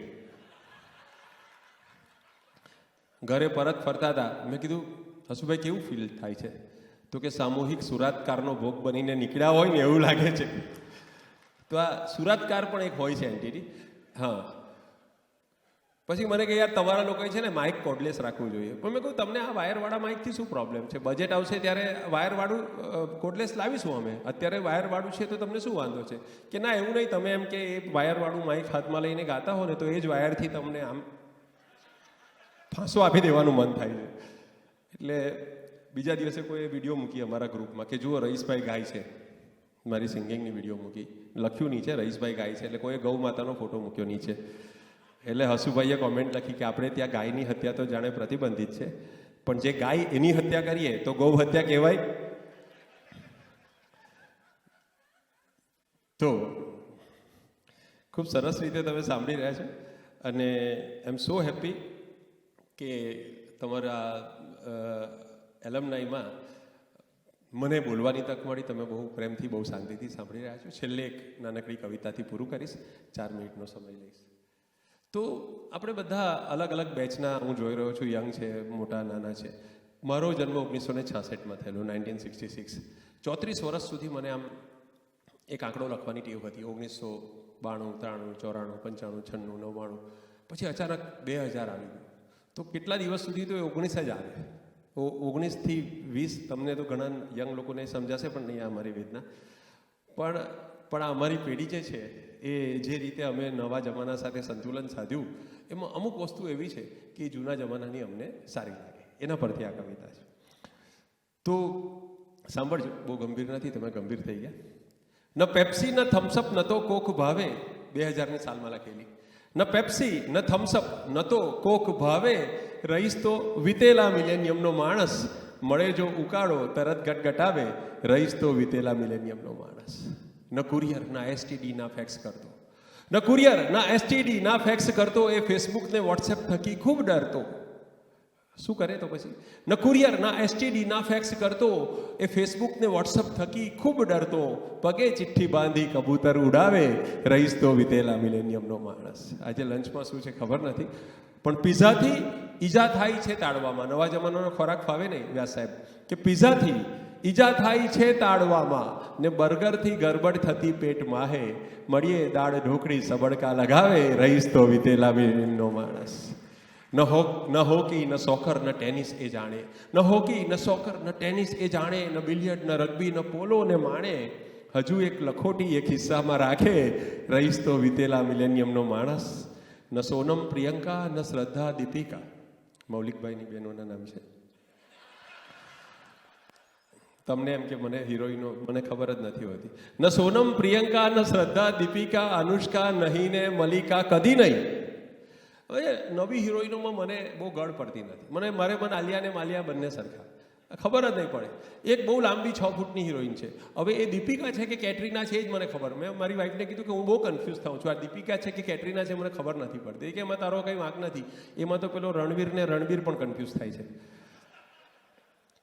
ઘરે પરત ફરતા હતા. મેં કીધું હસુભાઈ કેવું ફીલ થાય છે? તો કે સામૂહિક સુરાતકારનો ભોગ બનીને નીકળ્યા હોય ને એવું લાગે છે. તો આ સુરાતકાર પણ એક હોય છે એન્ટિટી. હા, પછી મને કે યાર તમારા લોકોએ છે ને માઇક કોર્ડલેસ રાખવું જોઈએ. પણ મેં કહ્યું તમને આ વાયરવાળા માઇકથી શું પ્રોબ્લેમ છે? બજેટ આવશે ત્યારે વાયરવાળું કોર્ડલેસ લાવીશું અમે. અત્યારે વાયરવાળું છે તો તમને શું વાંધો છે? કે ના એવું નહીં, તમે એમ કે એ વાયરવાળું માઇક હાથમાં લઈને ગાતા હો ને તો એ જ વાયરથી તમને આમ ફાંસો આપી દેવાનું મન થાય છે. એટલે બીજા દિવસે કોઈ વિડીયો મૂકી અમારા ગ્રુપમાં કે જુઓ રઈસભાઈ ગાય છે. મારી સિંગિંગની વિડીયો મૂકી, લખ્યું નીચે રઈસભાઈ ગાય છે, એટલે કોઈ ગૌ માતાનો ફોટો મૂક્યો નીચે. એટલે હસુભાઈએ કોમેન્ટ લખી કે આપણે ત્યાં ગાયની હત્યા તો જાણે પ્રતિબંધિત છે, પણ જે ગાય એની હત્યા કરીએ તો ગૌ હત્યા કહેવાય. તો ખૂબ સરસ રીતે તમે સાંભળી રહ્યા છો અને આઈ એમ સો હેપી કે તમારા એલમનાઈમાં મને બોલવાની તક મળી. તમે બહુ પ્રેમથી, બહુ શાંતિથી સાંભળી રહ્યા છો. છેલ્લે એક નાનકડી કવિતાથી પૂરું કરીશ, 4 મિનિટનો સમય લઈશ. તો આપણે બધા અલગ અલગ બેચના, હું જોઈ રહ્યો છું, યંગ છે, મોટા નાના છે. મારો જન્મ 1966માં થયેલો, 1966. 34 વર્ષ સુધી મને આમ એક આંકડો લખવાની ટેવ હતી. 1992, 93, 94, 95, 96, 99. પછી અચાનક 2000 આવી ગયું. તો કેટલા દિવસ સુધી તો એ 19 જ આવે. 19 થી 20 તમને તો ઘણા યંગ લોકોને સમજાશે પણ નહીં આ મારી વેદના. પણ આ અમારી પેઢી જે છે એ જે રીતે અમે નવા જમાના સાથે સંતુલન સાધ્યું, એમાં અમુક વસ્તુ એવી છે કે જૂના જમાનાની અમને સારી લાગે. એના પરથી આ કવિતા છે. તો સાંભળજો, બહુ ગંભીર નથી, તમે ગંભીર થઈ ગયા. ન પેપ્સી ન થમ્સઅપ ન તો કોક ભાવે, 2000ની સાલમાં લખેલી. ન પેપ્સી ન થમ્સઅપ ન તો કોક ભાવે, રહીશ તો વિતેલા મિલેનિયમનો માણસ, મળે જો ઉકાળો તરત ગટગટાવે, રહીશ તો વિતેલા મિલેનિયમનો માણસ. ન કુરિયર ના એસટીડી ના ફેક્સ કરતો, ન કુરિયર ના એસટીડી ના ફેક્સ કરતો, એ ફેસબુક ને વોટ્સએપ થકી ખૂબ ડરતો. શું કરે તો પછી? ન કુરિયર ના એસટીડી ના ફેક્સ કરતો, એ ફેસબુક ને વોટ્સએપ થકી ખૂબ ડરતો, પગે ચિઠ્ઠી બાંધી કબૂતર ઉડાવે, રહીશ તો વિતેલા મિલેનિયમનો માણસ. આજે લંચમાં શું છે ખબર નથી, પણ પીઝાથી ઈજા થાય છે તાળવામાં. નવા જમાનાનો ખોરાક ફાવે નહીં વ્યાસ સાહેબ, કે પીઝાથી ઈજા થાય છે તાળવામાં, ને બર્ગરથી ગરબડ થતી પેટ માહે, મળીએ દાળ ઢોકળી સબડકા લગાવે, રહીશ તો વિતેલા મિલેનિયમનો માણસ. ન હોકી ન સોકર ન ટેનિસ એ જાણે, ન હોકી ન સોકર ન ટેનિસ એ જાણે, ન બિલિયર્ડ ન રગ્બી ન પોલો ને માણે, હજુ એક લખોટી એક હિસ્સામાં રાખે, રહીશ તો વિતેલા મિલેનિયમનો માણસ. ન સોનમ પ્રિયંકા ન શ્રદ્ધા દીપિકા, મૌલિકભાઈની બહેનોના નામ છે. તમને એમ કે મને હિરોઈનો મને ખબર જ નથી હોતી. ન સોનમ પ્રિયંકા ન શ્રદ્ધા દીપિકા, અનુષ્કા નહીં ને મલિકા કદી નહીં. હવે નવી હિરોઈનોમાં મને બહુ ગળ પડતી નથી. મારે આલિયા ને માલિયા બંને સરખા, ખબર જ નહીં પડે. એક બહુ લાંબી 6 ફૂટની હિરોઈન છે. હવે એ દીપિકા છે કે કેટરીના છે એ જ મને ખબર. મેં મારી વાઈફને કીધું કે હું બહુ કન્ફ્યુઝ થાઉં છું, આ દીપિકા છે કે કેટરીના છે મને ખબર નથી પડતી. કે એમાં તારો કંઈ વાંક નથી, એમાં તો પેલો રણવીર પણ કન્ફ્યુઝ થાય છે.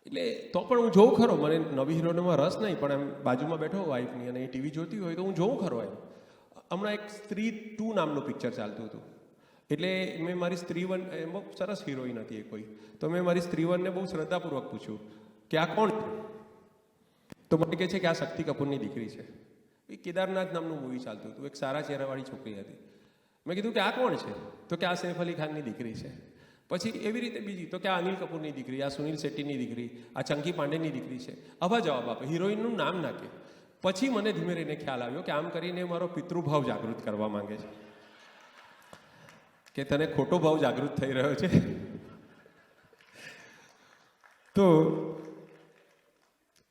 એટલે તો પણ હું જોઉં ખરો, મને નવી હિરોઈનોમાં રસ નહીં, પણ એમ બાજુમાં બેઠો વાઈફની અને એ ટીવી જોતી હોય તો હું જોઉં ખરો. એમ હમણાં એક સ્ત્રી 2 નામનું પિક્ચર ચાલતું હતું, એટલે મેં મારી સ્ત્રી 1, બહુ સરસ હિરોઈન હતી એ કોઈ, તો મેં મારી સ્ત્રી 1ને બહુ શ્રદ્ધાપૂર્વક પૂછ્યું કે આ કોણ? તો મને કહે છે કે આ શક્તિ કપૂરની દીકરી છે. એ કેદારનાથ નામનું મૂવી ચાલતું હતું, એક સારા ચહેરાવાળી છોકરી હતી. મેં કીધું કે આ કોણ છે? તો કે આ સૈફ અલી ખાનની દીકરી છે. પછી એવી રીતે બીજી, તો કે આ અનિલ કપૂરની દીકરી, આ સુનિલ શેટ્ટીની દીકરી, આ ચંકી પાંડેની દીકરી છે. આવા જવાબ આપે, હિરોઈનનું નામ નાખે. પછી મને ધીમે રહીને ખ્યાલ આવ્યો કે આમ કરીને મારો પિતૃભાવ જાગૃત કરવા માંગે છે, કે તને ખોટો ભાવ જાગૃત થઈ રહ્યો છે. તો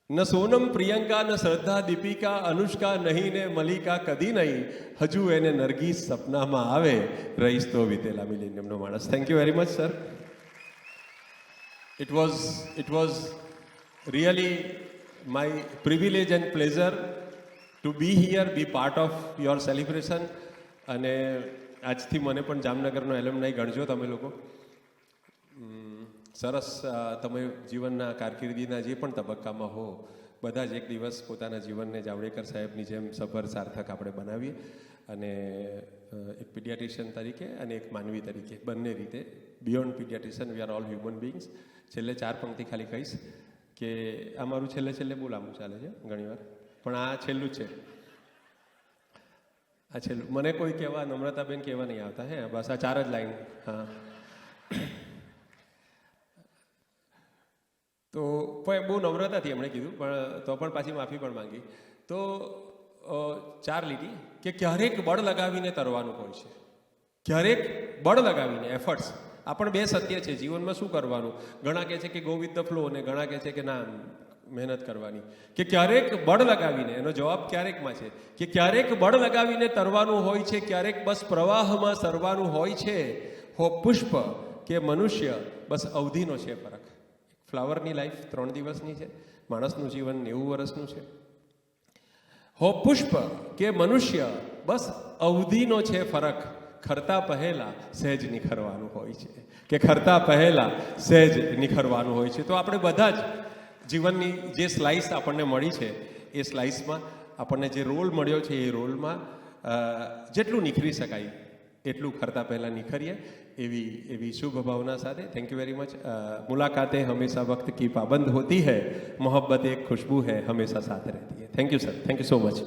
ન સોનમ પ્રિયંકા ન શ્રદ્ધા દીપિકા, અનુષ્કા નહીં ને મલિકા કદી નહીં, હજુ એને નરગીસ સપનામાં આવે, રહીશ તો વિતેલા મિલેનિયમનો માણસ. Thank you very much sir. It was really my privilege and pleasure to be here, be part of your celebration. અને આજથી મને પણ જામનગરનો એલ્યુમનાઈ ગણજો તમે લોકો. સરસ. તમે જીવનના કારકિર્દીના જે પણ તબક્કામાં હો, બધા જ એક દિવસ પોતાના જીવનને જાવડેકર સાહેબની જેમ સફળ સાર્થક આપણે બનાવીએ, અને એક પીડિયાટ્રિશિયન તરીકે અને એક માનવી તરીકે બંને રીતે. Beyond paediatrician we are all human beings. છેલ્લે 4 પંક્તિ ખાલી કહીશ કે આ મારું છેલ્લે બહુ લાંબુ ચાલે છે ઘણીવાર, પણ આ છેલ્લું જ છે. આ છેલ્લું. મને કોઈ કહેવા, નમ્રતાબેન કહેવા નહીં આવતા હે, બસ આ 4 જ લાઈન. હા, તો પણ બહુ નમ્રતાથી એમણે કીધું, પણ તો પણ પાછી માફી પણ માંગી. તો 4 લીટી કે ક્યારેક બળ લગાવીને તરવાનું હોય છે, ક્યારેક બળ લગાવીને એફર્ટ્સ. આ પણ 2 સત્ય છે જીવનમાં. શું કરવાનું? ઘણા કહે છે કે ગો વિથ ધ ફ્લો, અને ઘણા કહે છે કે ના, મહેનત કરવાની. કે ક્યારેક બળ લગાવીને, એનો જવાબ ક્યારેકમાં છે કે ક્યારેક બળ લગાવીને તરવાનું હોય છે, ક્યારેક બસ પ્રવાહમાં સરવાનું હોય છે. હો પુષ્પ કે મનુષ્ય, બસ અવધિનો છે ફરક. ફ્લાવરની લાઈફ 3 દિવસની છે, માણસનું જીવન 90 વર્ષનું છે. હો પુષ્પ કે મનુષ્ય, બસ અવધિનો છે ફરક. ખરતા પહેલા સહેજ નિખરવાનું હોય છે, કે ખરતા પહેલા સહેજ નિખરવાનું હોય છે. તો આપણે બધા જ જીવનની જે સ્લાઇસ આપણને મળી છે, એ સ્લાઇસમાં આપણને જે રોલ મળ્યો છે, એ રોલમાં જેટલું નિખરી શકાય એટલું ખરતા પહેલાં નિખરીએ, એવી શુભ ભાવના સાથે. Thank you very much. મુલાકાतें हमेशा वक्त की पाबंद होती है, मोहब्बत एक खुशबू है हमेशा साथ रहती है. Thank you sir, thank you so much.